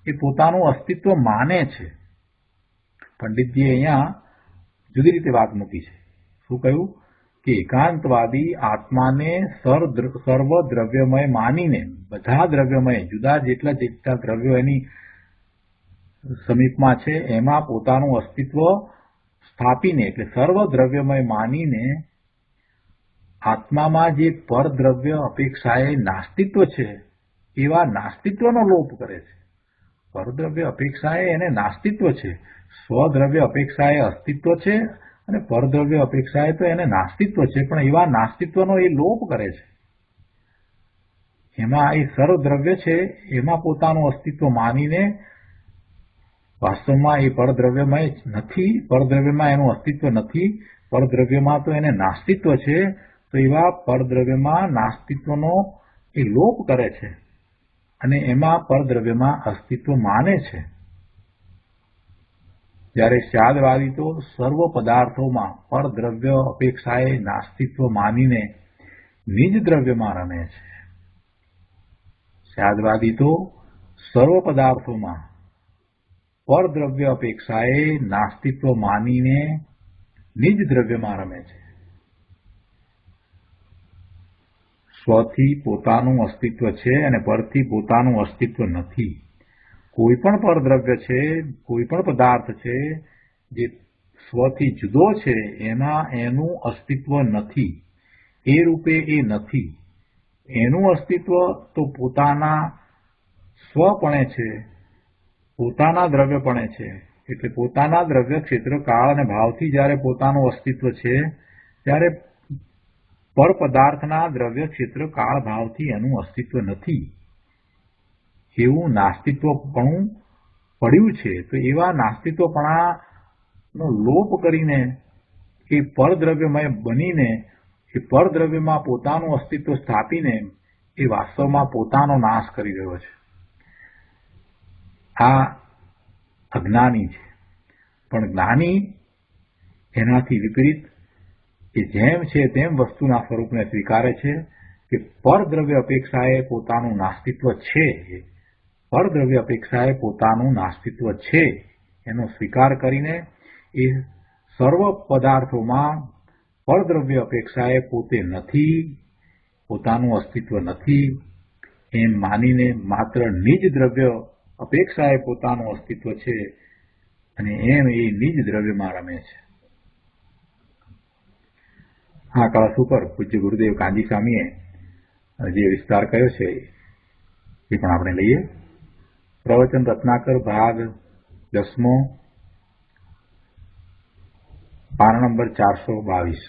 એ પોતાનું અસ્તિત્વ માને છે. પંડિતજીએ અહીંયા જુદી રીતે વાત મૂકી છે. શું કહ્યું કે એકાંતવાદી આત્માને સર્વદ્રવ્યમય માનીને, બધા દ્રવ્યમય જુદા જેટલા દ્રવ્યો એની સમીપમાં છે એમાં પોતાનું અસ્તિત્વ સ્થાપીને, એટલે સર્વદ્રવ્યમય માનીને આત્મામાં જે પરદ્રવ્ય અપેક્ષાએ નાસ્તિત્વ છે એવા નાસ્તિત્વનો લોપ કરે છે. પરદ્રવ્ય અપેક્ષાએ એને નાસ્તિત્વ છે, સ્વદ્રવ્ય અપેક્ષાએ અસ્તિત્વ છે અને પરદ્રવ્ય અપેક્ષાએ તો એને નાસ્તિત્વ છે, પણ એવા નાસ્તિત્વનો એ લોપ કરે છે. એમાં એ સર્વદ્રવ્ય છે એમાં પોતાનું અસ્તિત્વ માનીને વાસ્તવમાં એ પરદ્રવ્યમય નથી, પરદ્રવ્યમાં એનું અસ્તિત્વ નથી, પરદ્રવ્યમાં તો એને નાસ્તિત્વ છે. તો એવા પરદ્રવ્યમાં નાસ્તિત્વનો એ લોપ કરે છે અને એમાં પરદ્રવ્યમાં અસ્તિત્વ માને છે. જ્યારે સ્યાદવાદી તો સર્વ પદાર્થોમાં પરદ્રવ્ય અપેક્ષાએ નાસ્તિત્વ માનીને નિજ દ્રવ્યમાં રમે છે. સ્યાદવાદી તો સર્વ પદાર્થોમાં પરદ્રવ્ય અપેક્ષાએ નાસ્તિત્વ માનીને નિજ દ્રવ્યમાં રમે છે. સ્વથી પોતાનું અસ્તિત્વ છે અને પરથી પોતાનું અસ્તિત્વ નથી. કોઈ પણ પરદ્રવ્ય છે, કોઈ પણ પદાર્થ છે જે સ્વથી જુદો છે એમાં એનું અસ્તિત્વ નથી, એ રૂપે એ નથી. એનું અસ્તિત્વ તો પોતાના સ્વપણે છે, પોતાના દ્રવ્યપણે છે. એટલે પોતાના દ્રવ્ય ક્ષેત્ર કાળ અને ભાવથી જ્યારે પોતાનું અસ્તિત્વ છે ત્યારે પર પદાર્થના દ્રવ્ય ક્ષેત્ર કાળ ભાવથી એનું અસ્તિત્વ નથી એવું નાસ્તિત્વપણું પડ્યું છે. તો એવા નાસ્તિત્વપણાનો લોપ કરીને એ પરદ્રવ્યમય બનીને એ પરદ્રવ્યમાં પોતાનું અસ્તિત્વ સ્થાપીને એ વાસ્તવમાં પોતાનો નાશ કરી રહ્યો છે. આ અજ્ઞાની છે. પણ જ્ઞાની એનાથી વિપરીત કે જેમ છે તેમ વસ્તુના સ્વરૂપને સ્વીકારે છે કે પરદ્રવ્ય અપેક્ષાએ પોતાનું નાસ્તિત્વ છે, પરદ્રવ્ય અપેક્ષાએ પોતાનું નાસ્તિત્વ છે એનો સ્વીકાર કરીને એ સર્વ પદાર્થોમાં પરદ્રવ્ય અપેક્ષાએ પોતે નથી, પોતાનું અસ્તિત્વ નથી એમ માનીને માત્ર નિજ દ્રવ્ય અપેક્ષાએ પોતાનું અસ્તિત્વ છે અને એમ એ નિજ દ્રવ્યમાં રમે છે. આ કળશ ઉપર પૂજ્ય ગુરુદેવ કાંજી સ્વામીએ જે વિસ્તાર કર્યો છે એ પણ આપણે લઈએ. પ્રવચન રત્નાકર ભાગ 10મો, પાના નંબર 422.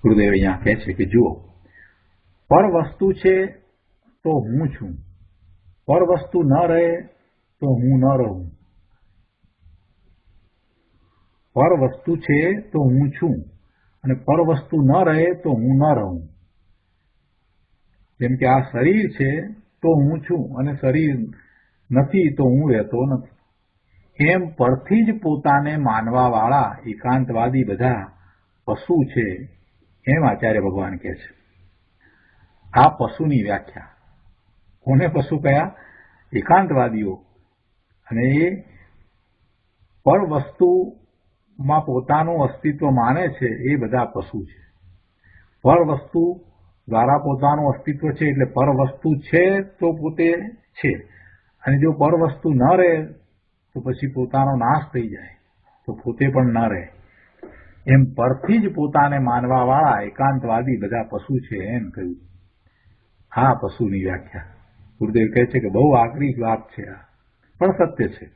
ગુરુદેવ અહીંયા કહે છે કે જુઓ, પર વસ્તુ છે તો હું છું, પર વસ્તુ ન રહે તો હું ન રહું. પર વસ્તુ છે તો હું છું અને પર વસ્તુ ન રહે તો હું ન રહું. જેમ કે આ શરીર છે તો હું છું અને શરીર નથી તો હું રહેતો નથી. એમ પરથી જ પોતાને માનવાવાળા એકાંતવાદી બધા પશુ છે એમ આચાર્ય ભગવાન કહે છે. આ પશુની વ્યાખ્યા. કોને પશુ કયા? એકાંતવાદીઓ. અને એ પર વસ્તુમાં પોતાનું અસ્તિત્વ માને છે એ બધા પશુ છે. પર વસ્તુ દ્વારા પોતાનું અસ્તિત્વ છે એટલે પર વસ્તુ છે તો પોતે છે, અને જો પર વસ્તુ ન રહે તો પછી પોતાનો નાશ થઈ જાય તો પોતે પણ ન રહે. એમ પરથી જ પોતાને માનવાવાળા એકાંતવાદી બધા પશુ છે એમ કહ્યું. આ પશુની વ્યાખ્યા. ગુરુદેવ કહે છે કે બહુ આકરી વાત છે આ, પણ સત્ય છે.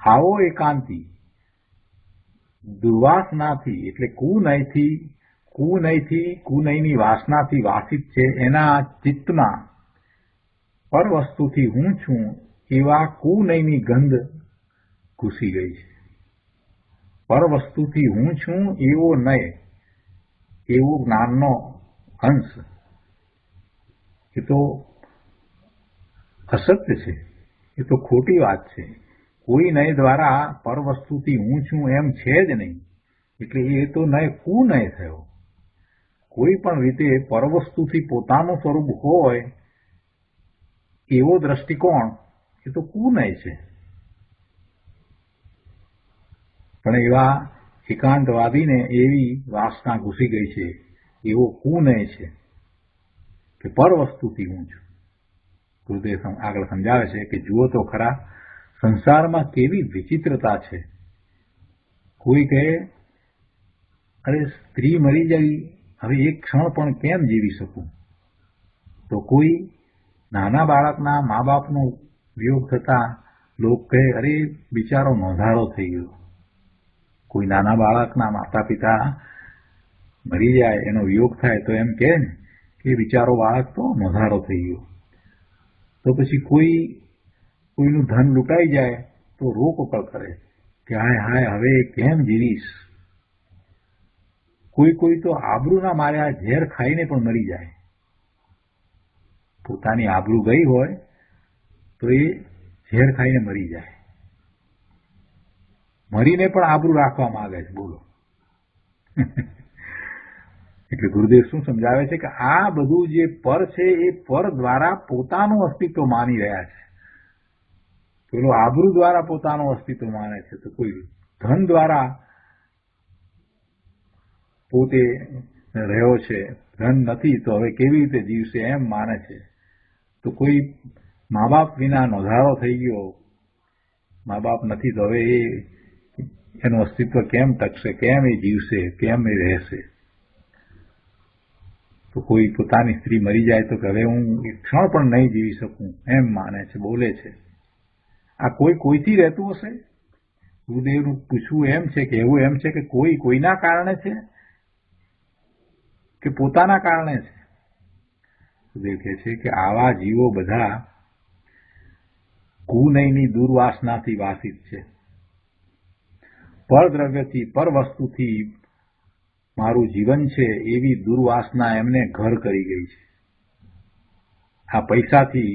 આવો એકાંતી દુર્વાસનાથી એટલે કુનયની વાસનાથી વાસિત છે. એના ચિત્તમાં પર વસ્તુથી હું છું એવા કુનયની ગંધ ઘૂસી ગઈ છે. પર વસ્તુથી હું છું એવો નય, એવો જ્ઞાનનો અંશ એ તો અસત્ય છે, એ તો ખોટી વાત છે. કોઈ નય દ્વારા પર વસ્તુથી હું છું એમ છે જ નહીં, એટલે એ તો નય કુનય થયો. કોઈ પણ રીતે પરવસ્તુથી પોતાનું સ્વરૂપ હોય એવો દ્રષ્ટિકોણ એ તો કુનય છે. પણ એવા એકાંતવાદીને એવી વાસના ઘૂસી ગઈ છે, એવો કુનય છે કે પર વસ્તુથી હું છું. ગુરુદેવ આગળ સમજાવે છે કે જુઓ તો ખરા સંસારમાં કેવી વિચિત્રતા છે. કોઈ કહે અરે સ્ત્રી મરી ગઈ, હવે એક ક્ષણ પણ કેમ જીવી શકું? તો કોઈ નાના બાળકના મા બાપનો વિયોગ થતા લોક કહે અરે બિચારો નોંધારો થઈ ગયો. કોઈ નાના બાળકના માતા પિતા મરી જાય, એનો વિયોગ થાય તો એમ કહે ને કે બિચારો બાળક તો નોંધારો થઈ ગયો. તો પછી કોઈનું ધન લૂંટાઈ જાય તો રોકકળ કરે કે હાય હાય હવે કેમ જીવીશ. કોઈ તો આબરૂના માર્યા ઝેર ખાઈને પણ મરી જાય. પોતાની આબરૂ ગઈ હોય તો એ ઝેર ખાઈને મરી જાય. મરીને પણ આબરૂ રાખવા માંગે છે, બોલો. એટલે ગુરુદેવ શું સમજાવે છે કે આ બધું જે પર છે એ પર દ્વારા પોતાનું અસ્તિત્વ માની રહ્યા છે. પેલો આબરૂ દ્વારા પોતાનું અસ્તિત્વ માને છે, તો કોઈ ધન દ્વારા પોતે રહ્યો છે, ધન નથી તો હવે કેવી રીતે જીવશે એમ માને છે. તો કોઈ મા બાપ વિના નોંધારો થઈ ગયો, મા બાપ નથી તો હવે એનું અસ્તિત્વ કેમ ટકશે, કેમ એ જીવશે, કેમ એ રહેશે. તો કોઈ પોતાની સ્ત્રી મરી જાય તો કે હવે હું એક ક્ષણ પણ નહીં જીવી શકું એમ માને છે, બોલે છે. આ કોઈથી રહેતું હશે? ગુરુદેવનું પૂછવું એમ છે, કહેવું એમ છે કે કોઈ કોઈના કારણે છે કે પોતાના કારણે છે? ગુરુદેવ કહે છે કે આવા જીવો બધા કુનયની દુર્વાસનાથી વાસિત છે. પરદ્રવ્યથી પર વસ્તુથી મારું જીવન છે એવી દુર્વાસના એમને ઘર કરી ગઈ છે. આ પૈસાથી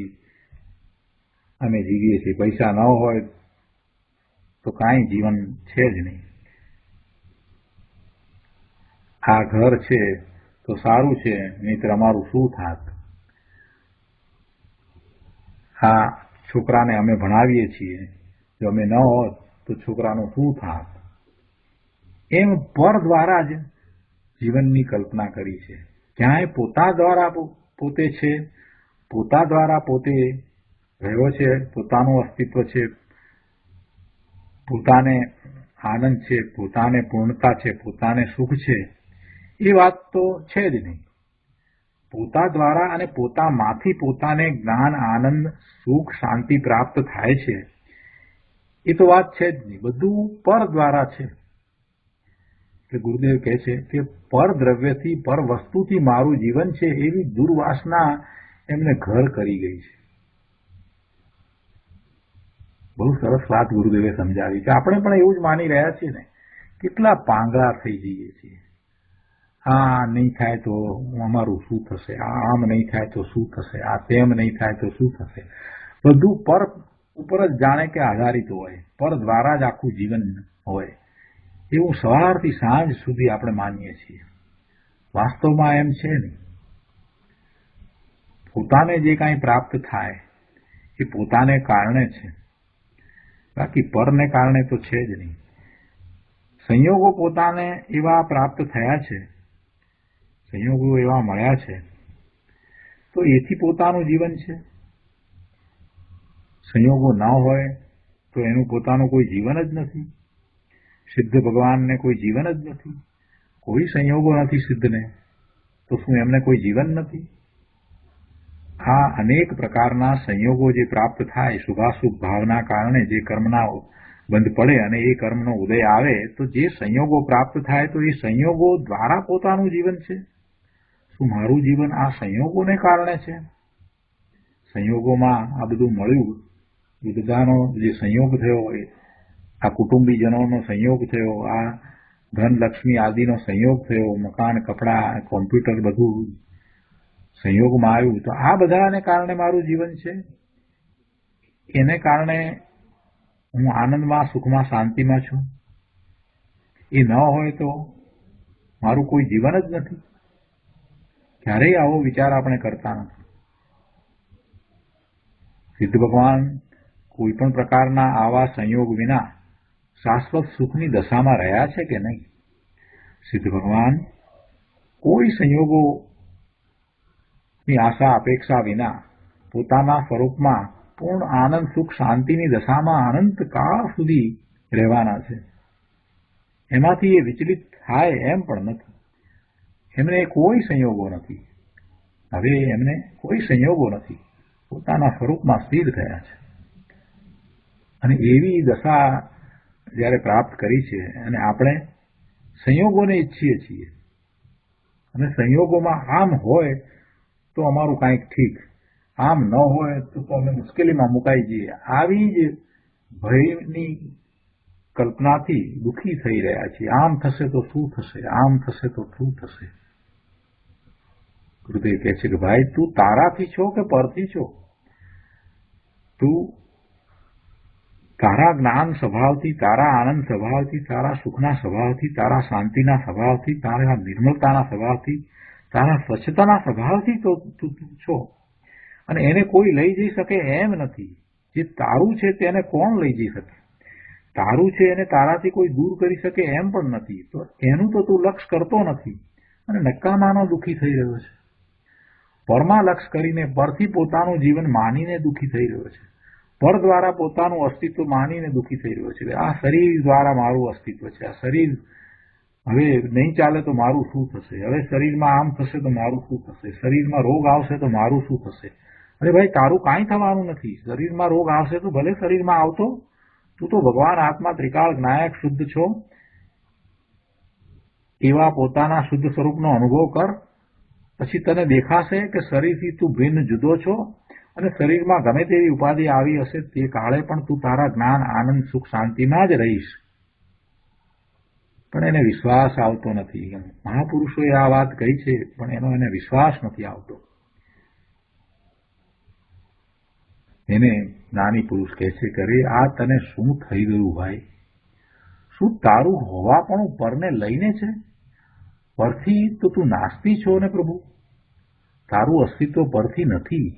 અમે જીવીએ છીએ, પૈસા ન હોય તો કાંઈ જીવન છે જ નહીં. આ ઘર છે તો સારું છે, નહીંતર અમારું શું થાત? આ છોકરાને અમે ભણાવીએ છીએ, જો અમે ન હોત તો છોકરાનું શું થાત? એમ પર દ્વારા જ જીવનની કલ્પના કરી છે. ક્યાંય પોતા દ્વારા પોતે છે, પોતા દ્વારા પોતે રહ્યો છે, પોતાનું અસ્તિત્વ છે, પોતાને આનંદ છે, પોતાને પૂર્ણતા છે, પોતાને સુખ છે, એ વાત તો છે જ નહીં. પોતા દ્વારા અને પોતામાંથી પોતાને જ્ઞાન, આનંદ, સુખ, શાંતિ પ્રાપ્ત થાય છે એ તો વાત છે જ નહીં. બધું પર દ્વારા છે. એટલે ગુરુદેવ કહે છે કે પર દ્રવ્યથી, પર વસ્તુથી મારું જીવન છે એવી દુર્વાસના એમને ઘર કરી ગઈ છે. બહુ સરસ વાત ગુરુદેવે સમજાવી છે. આપણે પણ એવું જ માની રહ્યા છીએ ને, કેટલા પાંગળા થઈ જઈએ છીએ. આ નહીં થાય તો અમારું શું થશે, આમ નહીં થાય તો શું થશે, આ તેમ નહીં થાય તો શું થશે. બધું પર ઉપર જ જાણે કે આધારિત હોય, પર દ્વારા જ આખું જીવન હોય એવું સવારથી સાંજ સુધી આપણે માનીએ છીએ. વાસ્તવમાં એમ છે નહીં. પોતાને જે કાંઈ પ્રાપ્ત થાય એ પોતાને કારણે છે, બાકી પરને કારણે તો છે જ નહીં. સંયોગો પોતાને એવા પ્રાપ્ત થયા છે, સંયોગો એવા મળ્યા છે, તો એથી પોતાનું જીવન છે. સંયોગો ન હોય તો એનું પોતાનું કોઈ જીવન જ નથી. સિદ્ધ ભગવાનને કોઈ જીવન જ નથી. કોઈ સંયોગો નથી સિદ્ધને, તો શું એમને કોઈ જીવન નથી? આ અનેક પ્રકારના સંયોગો જે પ્રાપ્ત થાય શુભાશુભ ભાવના કારણે, જે કર્મના બંધ પડે અને એ કર્મનો ઉદય આવે, તો જે સંયોગો પ્રાપ્ત થાય તો એ સંયોગો દ્વારા પોતાનું જીવન છે. શું મારું જીવન આ સંયોગોને કારણે છે? સંયોગોમાં આ બધું મળ્યું, એ બધાનો જે સંયોગ થયો, આ કુટુંબીજનોનો સંયોગ થયો, આ ધન લક્ષ્મી આદિનો સંયોગ થયો, મકાન, કપડાં, કોમ્પ્યુટર બધું સંયોગમાં આવ્યું, તો આ બધાને કારણે મારું જીવન છે. એને કારણે હું આનંદમાં, સુખમાં, શાંતિમાં છું. એ ન હોય તો મારું કોઈ જીવન જ નથી. ક્યારેય આવો વિચાર આપણે કરતા નથી. સિદ્ધ ભગવાન કોઈ પણ પ્રકારના આવા સંયોગ વિના શાશ્વત સુખની દશામાં રહ્યા છે કે નહીં? સિદ્ધ ભગવાન કોઈ સંયોગોની આશા અપેક્ષા વિના પોતાના સ્વરૂપમાં પૂર્ણ આનંદ, સુખ, શાંતિની દશામાં અનંત કાળ સુધી રહેવાના છે. એમાંથી એ વિચલિત થાય એમ પણ નથી. એમને કોઈ સંયોગો નથી. હવે એમને કોઈ સંયોગો નથી. પોતાના સ્વરૂપમાં સ્થિર થયા છે. અને એવી દશા જ્યારે પ્રાપ્ત કરી છે, અને આપણે સંયોગોને ઈચ્છીએ છીએ, અને સંયોગોમાં આમ હોય તો અમારું કાંઈક ઠીક, આમ ન હોય તો અમે મુશ્કેલીમાં મુકાઈ જઈએ, આવી જ ભયની કલ્પનાથી દુઃખી થઈ રહ્યા છીએ. આમ થશે તો શું થશે, આમ થશે તો શું થશે? ગુરુદેવ કહે છે કે ભાઈ, તું તારાથી છો કે પરથી છો? તું તારા જ્ઞાન સ્વભાવથી, તારા આનંદ સ્વભાવથી, તારા સુખના સ્વભાવથી, તારા શાંતિના સ્વભાવથી, તારા નિર્મળતાના સ્વભાવથી, તારા સ્વચ્છતાના સ્વભાવથી તો તું છો. અને એને કોઈ લઈ જઈ શકે એમ નથી. જે તારું છે તેને કોણ લઈ જઈ શકે? તારું છે એને તારાથી કોઈ દૂર કરી શકે એમ પણ નથી. તો એનું તો તું લક્ષ કરતો નથી અને નકામાનો દુઃખી થઈ રહ્યો છે. પરમાં લક્ષ કરીને, પરથી પોતાનું જીવન માનીને દુઃખી થઈ રહ્યો છે. પર દ્વારા પોતાનું અસ્તિત્વ માનીને દુઃખી થઈ રહ્યો છે. આ શરીર દ્વારા મારું અસ્તિત્વ છે. આ શરીર હવે નહીં ચાલે તો મારું શું થશે? હવે શરીરમાં આમ થશે તો મારું શું થશે? શરીરમાં રોગ આવશે તો મારું શું થશે? અરે ભાઈ, તારું કાંઈ થવાનું નથી. શરીરમાં રોગ આવશે તો ભલે શરીરમાં આવતો, તું તો ભગવાન આત્મા ત્રિકાળ જ્ઞાયક શુદ્ધ છો. એવા પોતાના શુદ્ધ સ્વરૂપનો અનુભવ કર. પછી તને દેખાશે કે શરીરથી તું ભિન્ન જુદો છો, અને શરીરમાં ગમે તેવી ઉપાધિ આવી હશે તે કાળે પણ તું તારા જ્ઞાન, આનંદ, સુખ, શાંતિમાં જ રહીશ. પણ એને વિશ્વાસ આવતો નથી. મહાપુરુષોએ આ વાત કહી છે, પણ એનો એને વિશ્વાસ નથી આવતો. એને નાની પુરુષ કહે છે કે અરે, આ તને શું થઈ ગયું ભાઈ? શું તારું હોવા પણ પરને લઈને છે? પરથી તો તું નાસ્તી છો ને પ્રભુ. તારું અસ્તિત્વ પરથી નથી.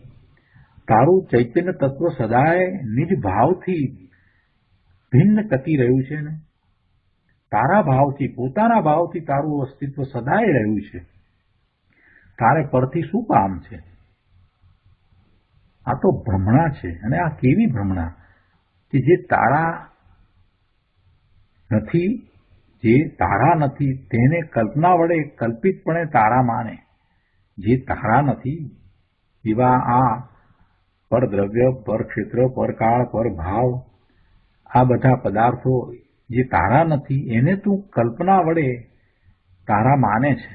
તારું ચૈતન્ય તત્વ સદાય નિજ ભાવથી ભિન્ન ટકી રહ્યું છે ને. તારા ભાવથી, પોતાના ભાવથી તારું અસ્તિત્વ સદાય રહ્યું છે. તારે પરથી શું કામ છે? આ તો ભ્રમણા છે. અને આ કેવી ભ્રમણા કે જે તારા નથી, જે તારા નથી તેને કલ્પના વડે કલ્પિતપણે તારા માને. જે તારા નથી એવા આ પર દ્રવ્ય, પર ક્ષેત્ર, પર કાળ, પર ભાવ, આ બધા પદાર્થો જે તારા નથી એને તું કલ્પના વડે તારા માને છે.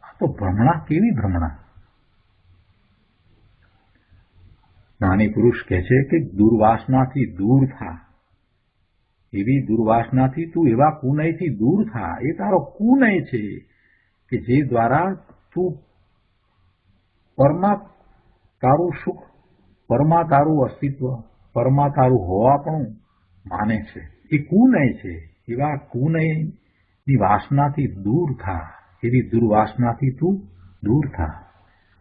આ તો ભ્રમણા, કેવી ભ્રમણા! નાની પુરુષ કહે છે કે દુર્વાસનાથી દૂર થા. એવી દુર્વાસનાથી તું, એવા કુનયથી દૂર થા. એ તારો કુનય છે કે જે દ્વારા તું પરમાં તારું સુખ, પરમાં તારું અસ્તિત્વ, પરમાં તારું હોવાપણું માને છે. એ કુનય છે. એવા કુનયની વાસનાથી દૂર થા. એવી દુર્વાસનાથી તું દૂર થા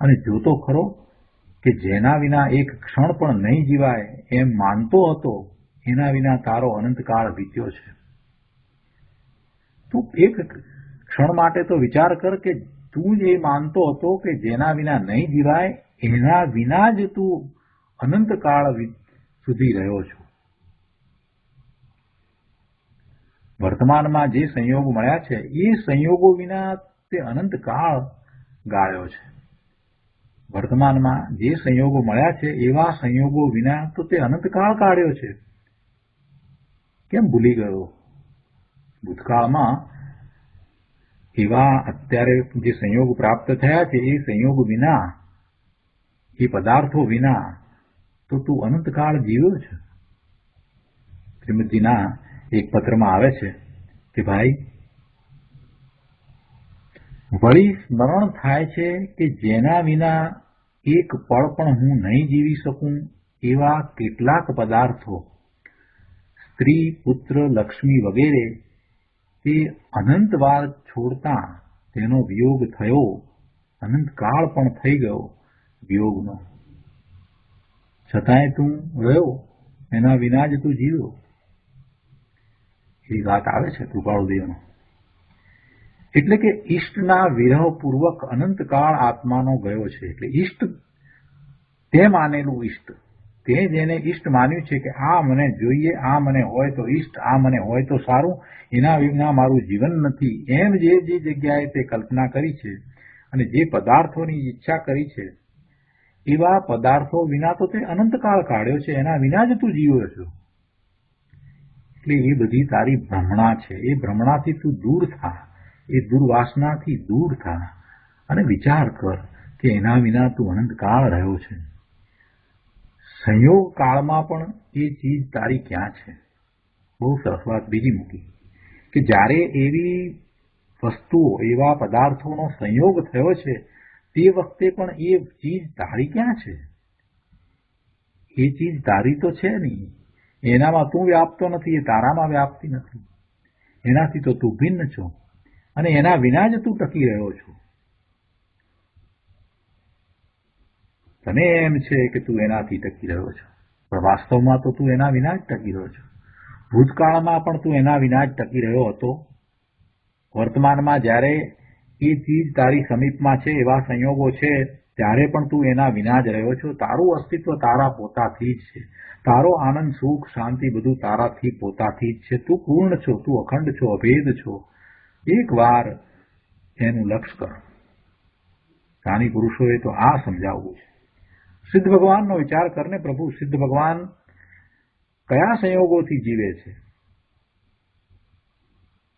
અને જોતો ખરો કે જેના વિના એક ક્ષણ પણ નહીં જીવાય એમ માનતો હતો એના વિના તારો અનંતકાળ વીત્યો છે. તું એક ક્ષણ માટે તો વિચાર કર કે તું જે માનતો હતો કે જેના વિના નહીં જીવાય એના વિના જ તું અનંતકાળ સુધી રહ્યો છો. વર્તમાનમાં જે સંયોગ મળ્યા છે એ સંયોગો વિના તે અનંતકાળ ગાળ્યો છે. વર્તમાનમાં જે સંયોગો મળ્યા છે એવા સંયોગો વિના તો તે અનંતકાળ કાઢ્યો છે. કેમ ભૂલી ગયો? ભૂતકાળમાં એવા અત્યારે જે સંયોગ પ્રાપ્ત થયા છે એ સંયોગ વિના, એ પદાર્થો વિના તો તું અનંતકાળ જીવ્યો છે. શ્રીમદજીના એક પત્રમાં આવે છે કે ભાઈ, વળી સ્મરણ થાય છે કે જેના વિના એક પળ પણ હું નહીં જીવી શકું એવા કેટલાક પદાર્થો, સ્ત્રી, પુત્ર, લક્ષ્મી વગેરે, તે અનંતવાર છોડતા તેનો વિયોગ થયો, અનંતકાળ પણ થઈ ગયો વિયોગનો, છતાંય તું રહ્યો, એના વિના જ તું જીવ્યો. એ વાત આવે છે કૃપાળુદેવનો. એટલે કે ઈષ્ટના વિરહપૂર્વક અનંતકાળ આત્માનો ગયો છે. એટલે ઈષ્ટ, તે માનેલું ઈષ્ટ, તે જેને ઈષ્ટ માન્યું છે કે આ મને જોઈએ, આ મને હોય તો ઈષ્ટ, આ મને હોય તો સારું, એના વિના મારું જીવન નથી, એમ જે જગ્યાએ તે કલ્પના કરી છે અને જે પદાર્થોની ઈચ્છા કરી છે એવા પદાર્થો વિના તો તે અનંતકાળ કાઢ્યો છે, એના વિના જ તું જીવ્યો છો. એટલે એ બધી તારી ભ્રમણા છે. એ ભ્રમણાથી તું દૂર થા, એ દુર્વાસનાથી દૂર થા અને વિચાર કર કે એના વિના તું અનંતકાળ રહ્યો છે. સંયોગ કાળમાં પણ એ ચીજ તારી ક્યાં છે? બહુ સરસ વાત બીજી મૂકી કે જ્યારે એવી વસ્તુઓ, એવા પદાર્થોનો સંયોગ થયો છે તે વખતે પણ એ ચીજ તારી ક્યાં છે? એ ચીજ તારી તો છે નહીં. એનામાં તું વ્યાપતો નથી, એ તારામાં વ્યાપતી નથી. એનાથી તો તું ભિન્ન છો અને એના વિના જ તું ટકી રહ્યો છો. તને એમ છે કે તું એનાથી ટકી રહ્યો છો, પણ વાસ્તવમાં તો તું એના વિના જ ટકી રહ્યો છો. ભૂતકાળમાં પણ તું એના વિના જ ટકી રહ્યો હતો. વર્તમાનમાં જ્યારે એ ચીજ તારી સમીપમાં છે, એવા સંયોગો છે, ત્યારે પણ તું એના વિના જ રહ્યો છો. તારું અસ્તિત્વ તારા પોતાથી જ છે. તારો આનંદ, સુખ, શાંતિ બધું તારાથી પોતાથી જ છે. તું પૂર્ણ છો, તું અખંડ છો, અભેદ છો. એક વાર એનું લક્ષ કર. જ્ઞાની પુરુષોએ તો આ સમજાવવું છે. સિદ્ધ ભગવાનનો વિચાર કરને પ્રભુ. સિદ્ધ ભગવાન કયા સંયોગોથી જીવે છે?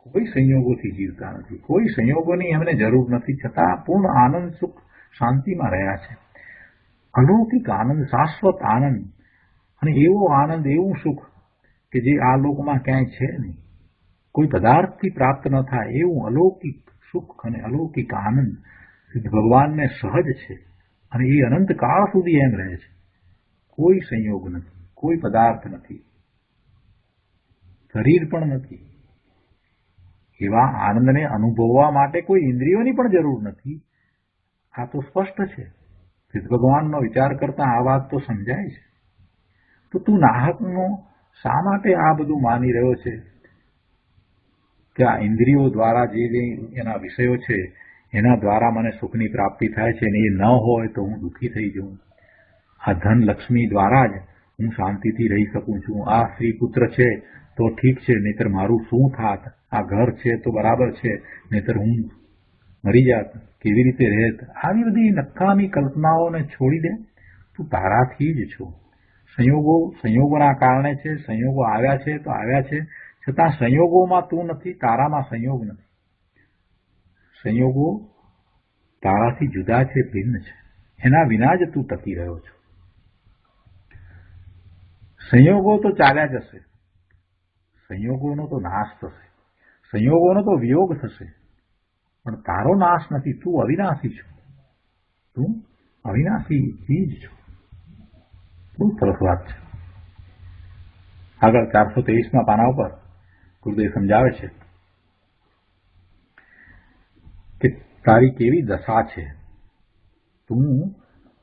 કોઈ સંયોગોથી જીવતા નથી. કોઈ સંયોગોની એમને જરૂર નથી, છતાં પૂર્ણ આનંદ, સુખ, શાંતિમાં રહ્યા છે. અલૌકિક આનંદ, શાશ્વત આનંદ, અને એવો આનંદ, એવું સુખ કે જે આ લોકમાં ક્યાંય છે નહીં, કોઈ પદાર્થથી પ્રાપ્ત ન થાય એવું અલૌકિક સુખ અને અલૌકિક આનંદ સિદ્ધ ભગવાનને સહજ છે અને એ અનંતકાળ સુધી એમ રહે છે. કોઈ સંયોગ નથી, કોઈ પદાર્થ નથી, શરીર પણ નથી. એવા આનંદને અનુભવવા માટે કોઈ ઇન્દ્રિયોની પણ જરૂર નથી. આ તો સ્પષ્ટ છે. સિદ્ધ ભગવાનનો વિચાર કરતા આ વાત તો સમજાય છે. તો તું નાહકનો શા માટે આ બધું માની રહ્યો છે કે આ ઇન્દ્રિયો દ્વારા જે એના વિષયો છે એના દ્વારા મને સુખની પ્રાપ્તિ થાય છે, અને એ ન હોય તો હું દુઃખી થઈ જાઉં. આ ધન લક્ષ્મી દ્વારા જ હું શાંતિથી રહી શકું છું. આ સ્ત્રી પુત્ર છે તો ઠીક છે, નહીતર મારું શું થાત? આ ઘર છે તો બરાબર છે, નહીતર હું મરી જાત, કેવી રીતે રહેત? આવી બધી નકામી કલ્પનાઓને છોડી દે. તું તારાથી જ છો. સંયોગોના કારણે છે. સંયોગો આવ્યા છે તો આવ્યા છે, છતાં સંયોગોમાં તું નથી, તારામાં સંયોગ નથી. સંયોગો તારાથી જુદા છે, ભિન્ન છે. એના વિના જ તું ટકી રહ્યો છો. સંયોગો તો ચાલ્યા જશે, સંયોગોનો તો નાશ થશે, સંયોગોનો તો વિયોગ થશે, પણ તારો નાશ નથી. તું અવિનાશી છો. તું અવિનાશી જ છો. બહુ સરસ વાત છે. આગળ 423માં પાના ઉપર ગુરુદેવ સમજાવે છે કે તારી કેવી દશા છે. તું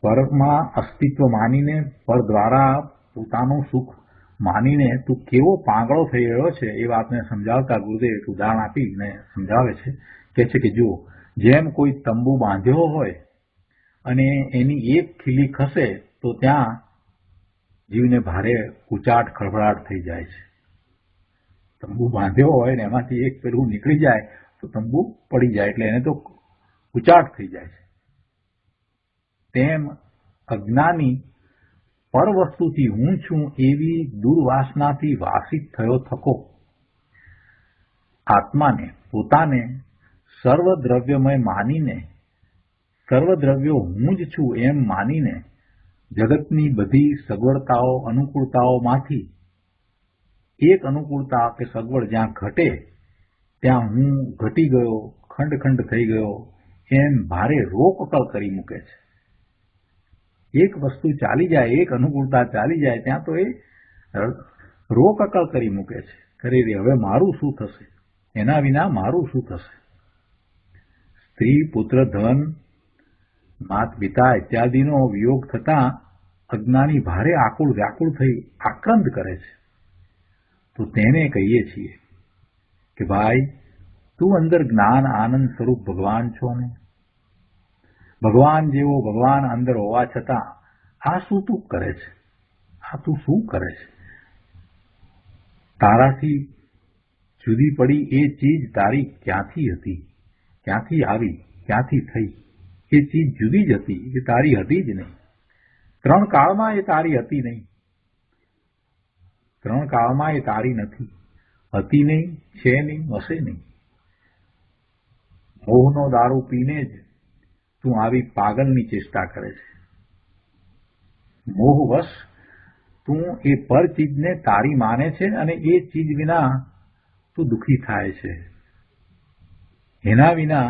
પરમાં અસ્તિત્વ માનીને, પર દ્વારા પોતાનું સુખ માનીને તું કેવો પાંગળો થઈ રહ્યો છે એ વાતને સમજાવતા ગુરુદેવ એક ઉદાહરણ આપીને સમજાવે છે. કહે છે કે જો જેમ કોઈ તંબુ બાંધ્યો હોય અને એની એક ખીલી ખસે તો ત્યાં જીવને ભારે ઉચાટ ખળભળાટ થઈ જાય છે. તંબુ બાંધ્યો હોય ને એમાંથી એક પેલું નીકળી જાય તો તંબુ પડી જાય, એટલે એને તો ઉચાટ થઈ જાય છે. તેમ અજ્ઞાની પર વસ્તુથી હું છું એવી દુર્વાસનાથી વાસિત થયો થકો આત્માને, પોતાને સર્વદ્રવ્યમય માનીને, સર્વદ્રવ્યો હું જ છું એમ માનીને જગતની બધી સગવડતાઓ, અનુકૂળતાઓમાંથી એક અનુકૂળતા કે સગવડ જ્યાં ઘટે ત્યાં હું ઘટી ગયો, ખંડ ખંડ થઈ ગયો એમ ભારે રોકકળ કરી મૂકે છે. એક વસ્તુ ચાલી જાય, એક અનુકૂળતા ચાલી જાય ત્યાં તો એ રોકકળ કરી મૂકે છે. કરી દે હવે મારું શું થશે, એના વિના મારું શું થશે. સ્ત્રી, પુત્ર, ધન, માત પિતા ઇત્યાદિનો વિયોગ થતા અજ્ઞાની ભારે આકુળ વ્યાકુળ થઈ આક્રંદ કરે છે. તો તેને કહીએ છીએ કે ભાઈ તું અંદર જ્ઞાન આનંદ સ્વરૂપ ભગવાન છો ને, ભગવાન જેવો ભગવાન અંદર હોવા છતાં આ શું તું કરે છે, આ તું શું કરે છે. તારાથી જુદી પડી એ ચીજ તારી ક્યાંથી હતી, ક્યાંથી આવી, ક્યાંથી થઈ. એ ચીજ જુદી જ હતી, એ તારી હતી જ નહીં. ત્રણ કાળમાં એ તારી હતી નહીં, ત્રણ કાળમાં એ તારી નથી. હતી નહીં, છે નહીં, હશે નહીં. મોહનો દારૂ પીને જ તું આવી પાગલની ચેષ્ટા કરે છે. મોહવશ તું એ પર ચીજને તારી માને છે અને એ ચીજ વિના તું દુઃખી થાય છે. એના વિના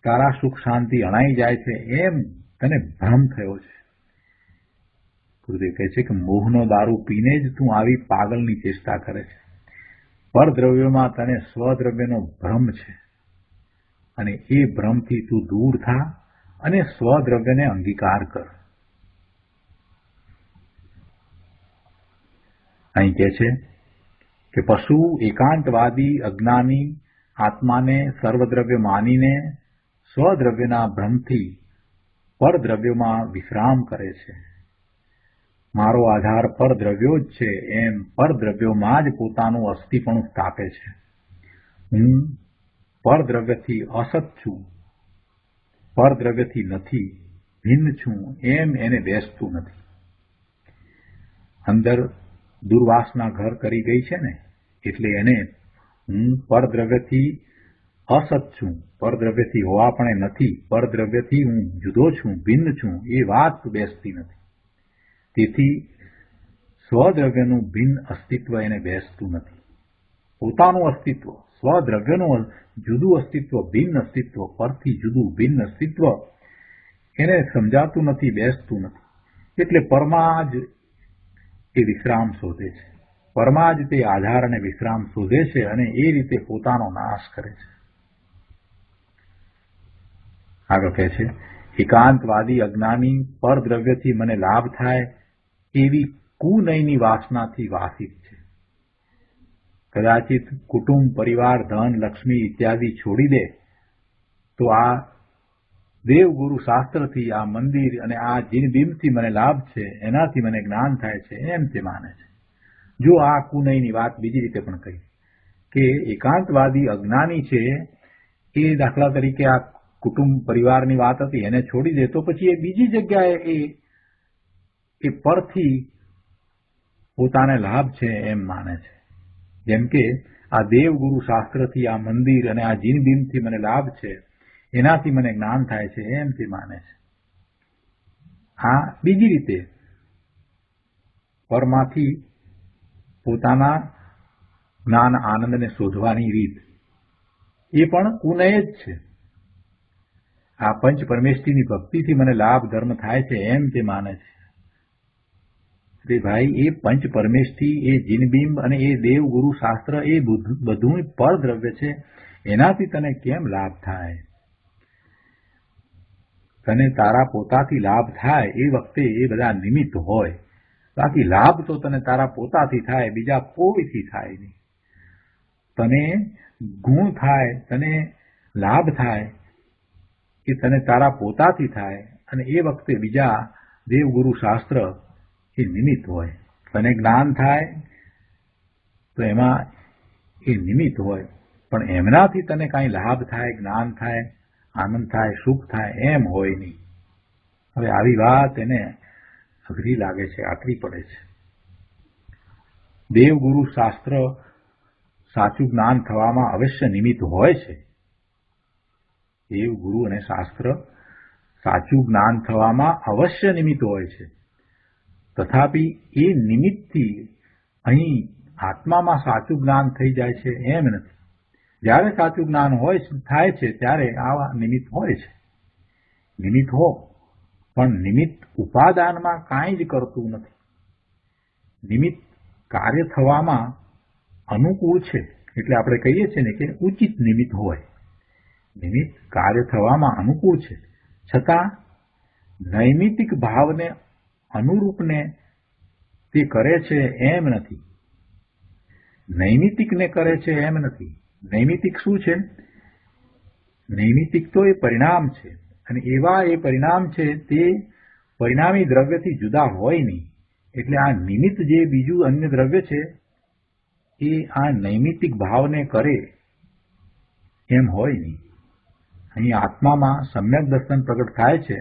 તારા સુખ શાંતિ અણાઈ જાય છે એમ તને ભ્રમ થયો છે. ગુરુદેવ કહે છે કે મોહનો દારૂ પીને જ તું આવી પાગલની ચેષ્ટા કરે છે. પરદ્રવ્યોમાં તને સ્વદ્રવ્યનો ભ્રમ છે અને એ ભ્રમથી તું દૂર થા અને સ્વદ્રવ્યને અંગીકાર કર. અહીં કહે છે કે પશુ એકાંતવાદી અજ્ઞાની આત્માને સર્વદ્રવ્ય માનીને સ્વદ્રવ્યના ભ્રમથી પરદ્રવ્યોમાં વિશ્રામ કરે છે. મારો આધાર પરદ્રવ્યો જ છે એમ પરદ્રવ્યોમાં જ પોતાનું અસ્તિપણું સ્થાપે છે. હું પરદ્રવ્યથી અસત છું, પરદ્રવ્યથી નથી, ભિન્ન છું એમ એને બેસતું નથી. અંદર દુર્વાસના ઘર કરી ગઈ છે ને એટલે એને હું પરદ્રવ્યથી અસત છું, પરદ્રવ્યથી હોવા પણ નથી, પરદ્રવ્યથી હું જુદો છું, ભિન્ન છું એ વાત બેસતી નથી. તેથી સ્વદ્રવ્યનું ભિન્ન અસ્તિત્વ એને બેસતું નથી. પોતાનું અસ્તિત્વ, સ્વદ્રવ્યનું જુદું અસ્તિત્વ, ભિન્ન અસ્તિત્વ, પરથી જુદું ભિન્ન અસ્તિત્વ એને સમજાતું નથી, બેસતું નથી. એટલે પરમાં જ એ વિશ્રામ શોધે છે, પરમાં જ તે આધાર અને વિશ્રામ શોધે છે અને એ રીતે પોતાનો નાશ કરે છે. આગળ કહે છે એકાંતવાદી અજ્ઞાની પરદ્રવ્યથી મને લાભ થાય એવી કુનયની વાસનાથી વાસિત છે. કદાચિત કુટુંબ, પરિવાર, ધન, લક્ષ્મી ઇત્યાદિ છોડી દે તો આ દેવગુરુ શાસ્ત્રથી, આ મંદિર અને આ જીનબીમથી મને લાભ છે, એનાથી મને જ્ઞાન થાય છે એમ તે માને છે. જો આ કુનયની વાત બીજી રીતે પણ કહી કે એકાંતવાદી અજ્ઞાની છે એ દાખલા તરીકે આ કુટુંબ પરિવારની વાત હતી એને છોડી દે તો પછી એ બીજી જગ્યાએ એ પરથી પોતાને લાભ છે એમ માને છે. જેમ કે આ દેવગુરુ શાસ્ત્રથી, આ મંદિર અને આ જીનબીમથી મને લાભ છે, એનાથી મને જ્ઞાન થાય છે એમ તે માને છે. આ બીજી રીતે પરમાંથી પોતાના જ્ઞાન આનંદને શોધવાની રીત એ પણ કુનય જ છે. આ પંચ પરમેષ્ઠીની ભક્તિથી મને લાભ ધર્મ થાય છે એમ તે માને છે. તે ભાઈ એ પંચ પરમેશથી, એ જીનબિંબ અને એ દેવગુરુ શાસ્ત્ર એ બધું પરદ્રવ્ય છે. એનાથી તને કેમ લાભ થાય? તને તારા પોતાથી લાભ થાય એ વખતે એ બધા નિમિત્ત હોય. બાકી લાભ તો તને તારા પોતાથી થાય, બીજા કોઈથી થાય નહીં. તને ગુણ થાય, તને લાભ થાય એ તને તારા પોતાથી થાય, અને એ વખતે બીજા દેવગુરુ શાસ્ત્ર એ નિમિત્ત હોય. તને જ્ઞાન થાય તો એમાં એ નિમિત્ત હોય, પણ એમનાથી તને કાંઈ લાભ થાય, જ્ઞાન થાય, આનંદ થાય, સુખ થાય એમ હોય નહીં. હવે આવી વાત એને અઘરી લાગે છે, આકરી પડે છે. દેવગુરુ શાસ્ત્ર સાચું જ્ઞાન થવામાં અવશ્ય નિમિત્ત હોય છે. દેવગુરુ અને શાસ્ત્ર સાચું જ્ઞાન થવામાં અવશ્ય નિમિત્ત હોય છે. તથાપિ એ નિમિત્તથી અહીં આત્મામાં સાચું જ્ઞાન થઈ જાય છે એમ નથી. જ્યારે સાચું જ્ઞાન થાય છે ત્યારે આવા નિમિત્ત હોય છે. નિમિત્ત હો, પણ નિમિત્ત ઉપાદાનમાં કાંઈ જ કરતું નથી. નિમિત્ત કાર્ય થવામાં અનુકૂળ છે, એટલે આપણે કહીએ છીએ ને કે ઉચિત નિમિત્ત હોય. નિમિત્ત કાર્ય થવામાં અનુકૂળ છે, છતાં નૈમિતિક ભાવને અનુરૂપને તે કરે છે એમ નથી. નૈમિતિકને કરે છે એમ નથી. નૈમિતિક શું છે? નૈમિતિક તો એ પરિણામ છે, અને એવા એ પરિણામ છે તે પરિણામી દ્રવ્યથી જુદા હોય નહીં. એટલે આ નિમિત્ત જે બીજું અન્ય દ્રવ્ય છે એ આ નૈમિતિક ભાવને કરે એમ હોય નહીં. અહીં આત્મામાં સમ્યક દર્શન પ્રગટ થાય છે,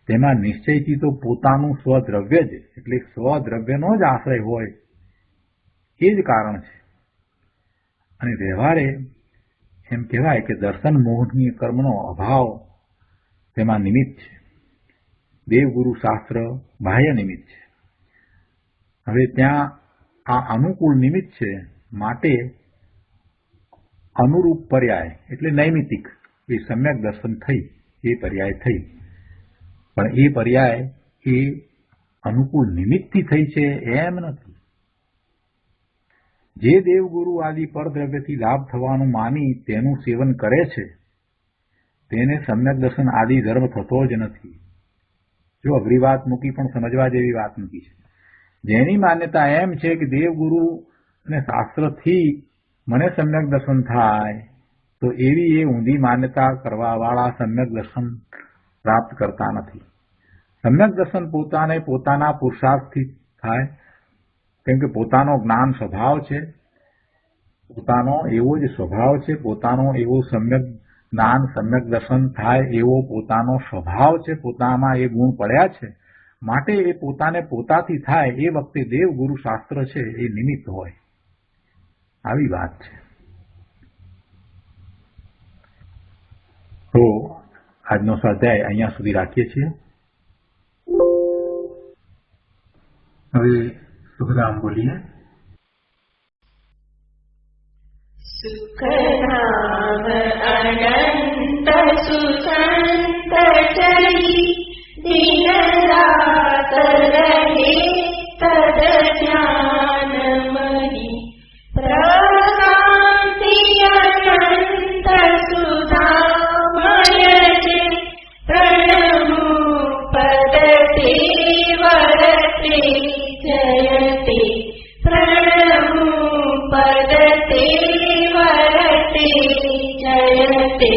તેમાં નિશ્ચયથી તો પોતાનું સ્વદ્રવ્ય જ, એટલે સ્વદ્રવ્યનો જ આશ્રય હોય એ જ કારણ છે. અને વ્યવહારે એમ કહેવાય કે દર્શન મોહની કર્મનો અભાવ તેમાં નિમિત્ત છે. દેવગુરુ શાસ્ત્ર બાહ્ય નિમિત્ત છે. હવે ત્યાં આ અનુકૂળ નિમિત્ત છે, માટે અનુરૂપ પર્યાય એટલે નૈમિતિક એ સમ્યક દર્શન થઈ, એ પર્યાય થઈ. પણ એ પર્યાય એ અનુકૂળ નિમિત્તથી થઈ છે એમ નથી. જે દેવગુરુ આદિ પરદ્રવ્યથી લાભ થવાનું માની તેનું સેવન કરે છે તેને સમ્યક દર્શન આદિ ધર્મ થતો જ નથી. જો અઘરી વાત મૂકી, પણ સમજવા જેવી વાત મૂકી છે. જેની માન્યતા એમ છે કે દેવગુરુ અને શાસ્ત્રથી મને સમ્યક દર્શન થાય, તો એવી એ ઊંધી માન્યતા કરવાવાળા સમ્યક દર્શન પ્રાપ્ત કરતા નથી. સમ્યક દર્શન પોતાને પોતાના પુરુષાર્થથી થાય, કેમ કે પોતાનો જ્ઞાન સ્વભાવ છે, પોતાનો એવો જ સ્વભાવ છે, પોતાનો એવો સમ્યક જ્ઞાન સમ્યક દર્શન થાય એવો પોતાનો સ્વભાવ છે, પોતામાં એ ગુણ પડ્યા છે. માટે એ પોતાને પોતાથી થાય એ વખતે દેવગુરુ શાસ્ત્ર છે એ નિમિત્ત હોય. આવી વાત છે. તો આજનો સ્વાધ્યાય અહીંયા સુધી રાખીએ છીએ. હવે સુખધામ બોલીએ. સુખધામ અનંત સુસંત ચરી દિન રાત રહે તદ જ્ઞાન મહી પ્રકાંતિ અનંત સુધામય જે પ્રણમુ પદતે વરતે જયતે પ્રણમુ પદતે વરતે જયતે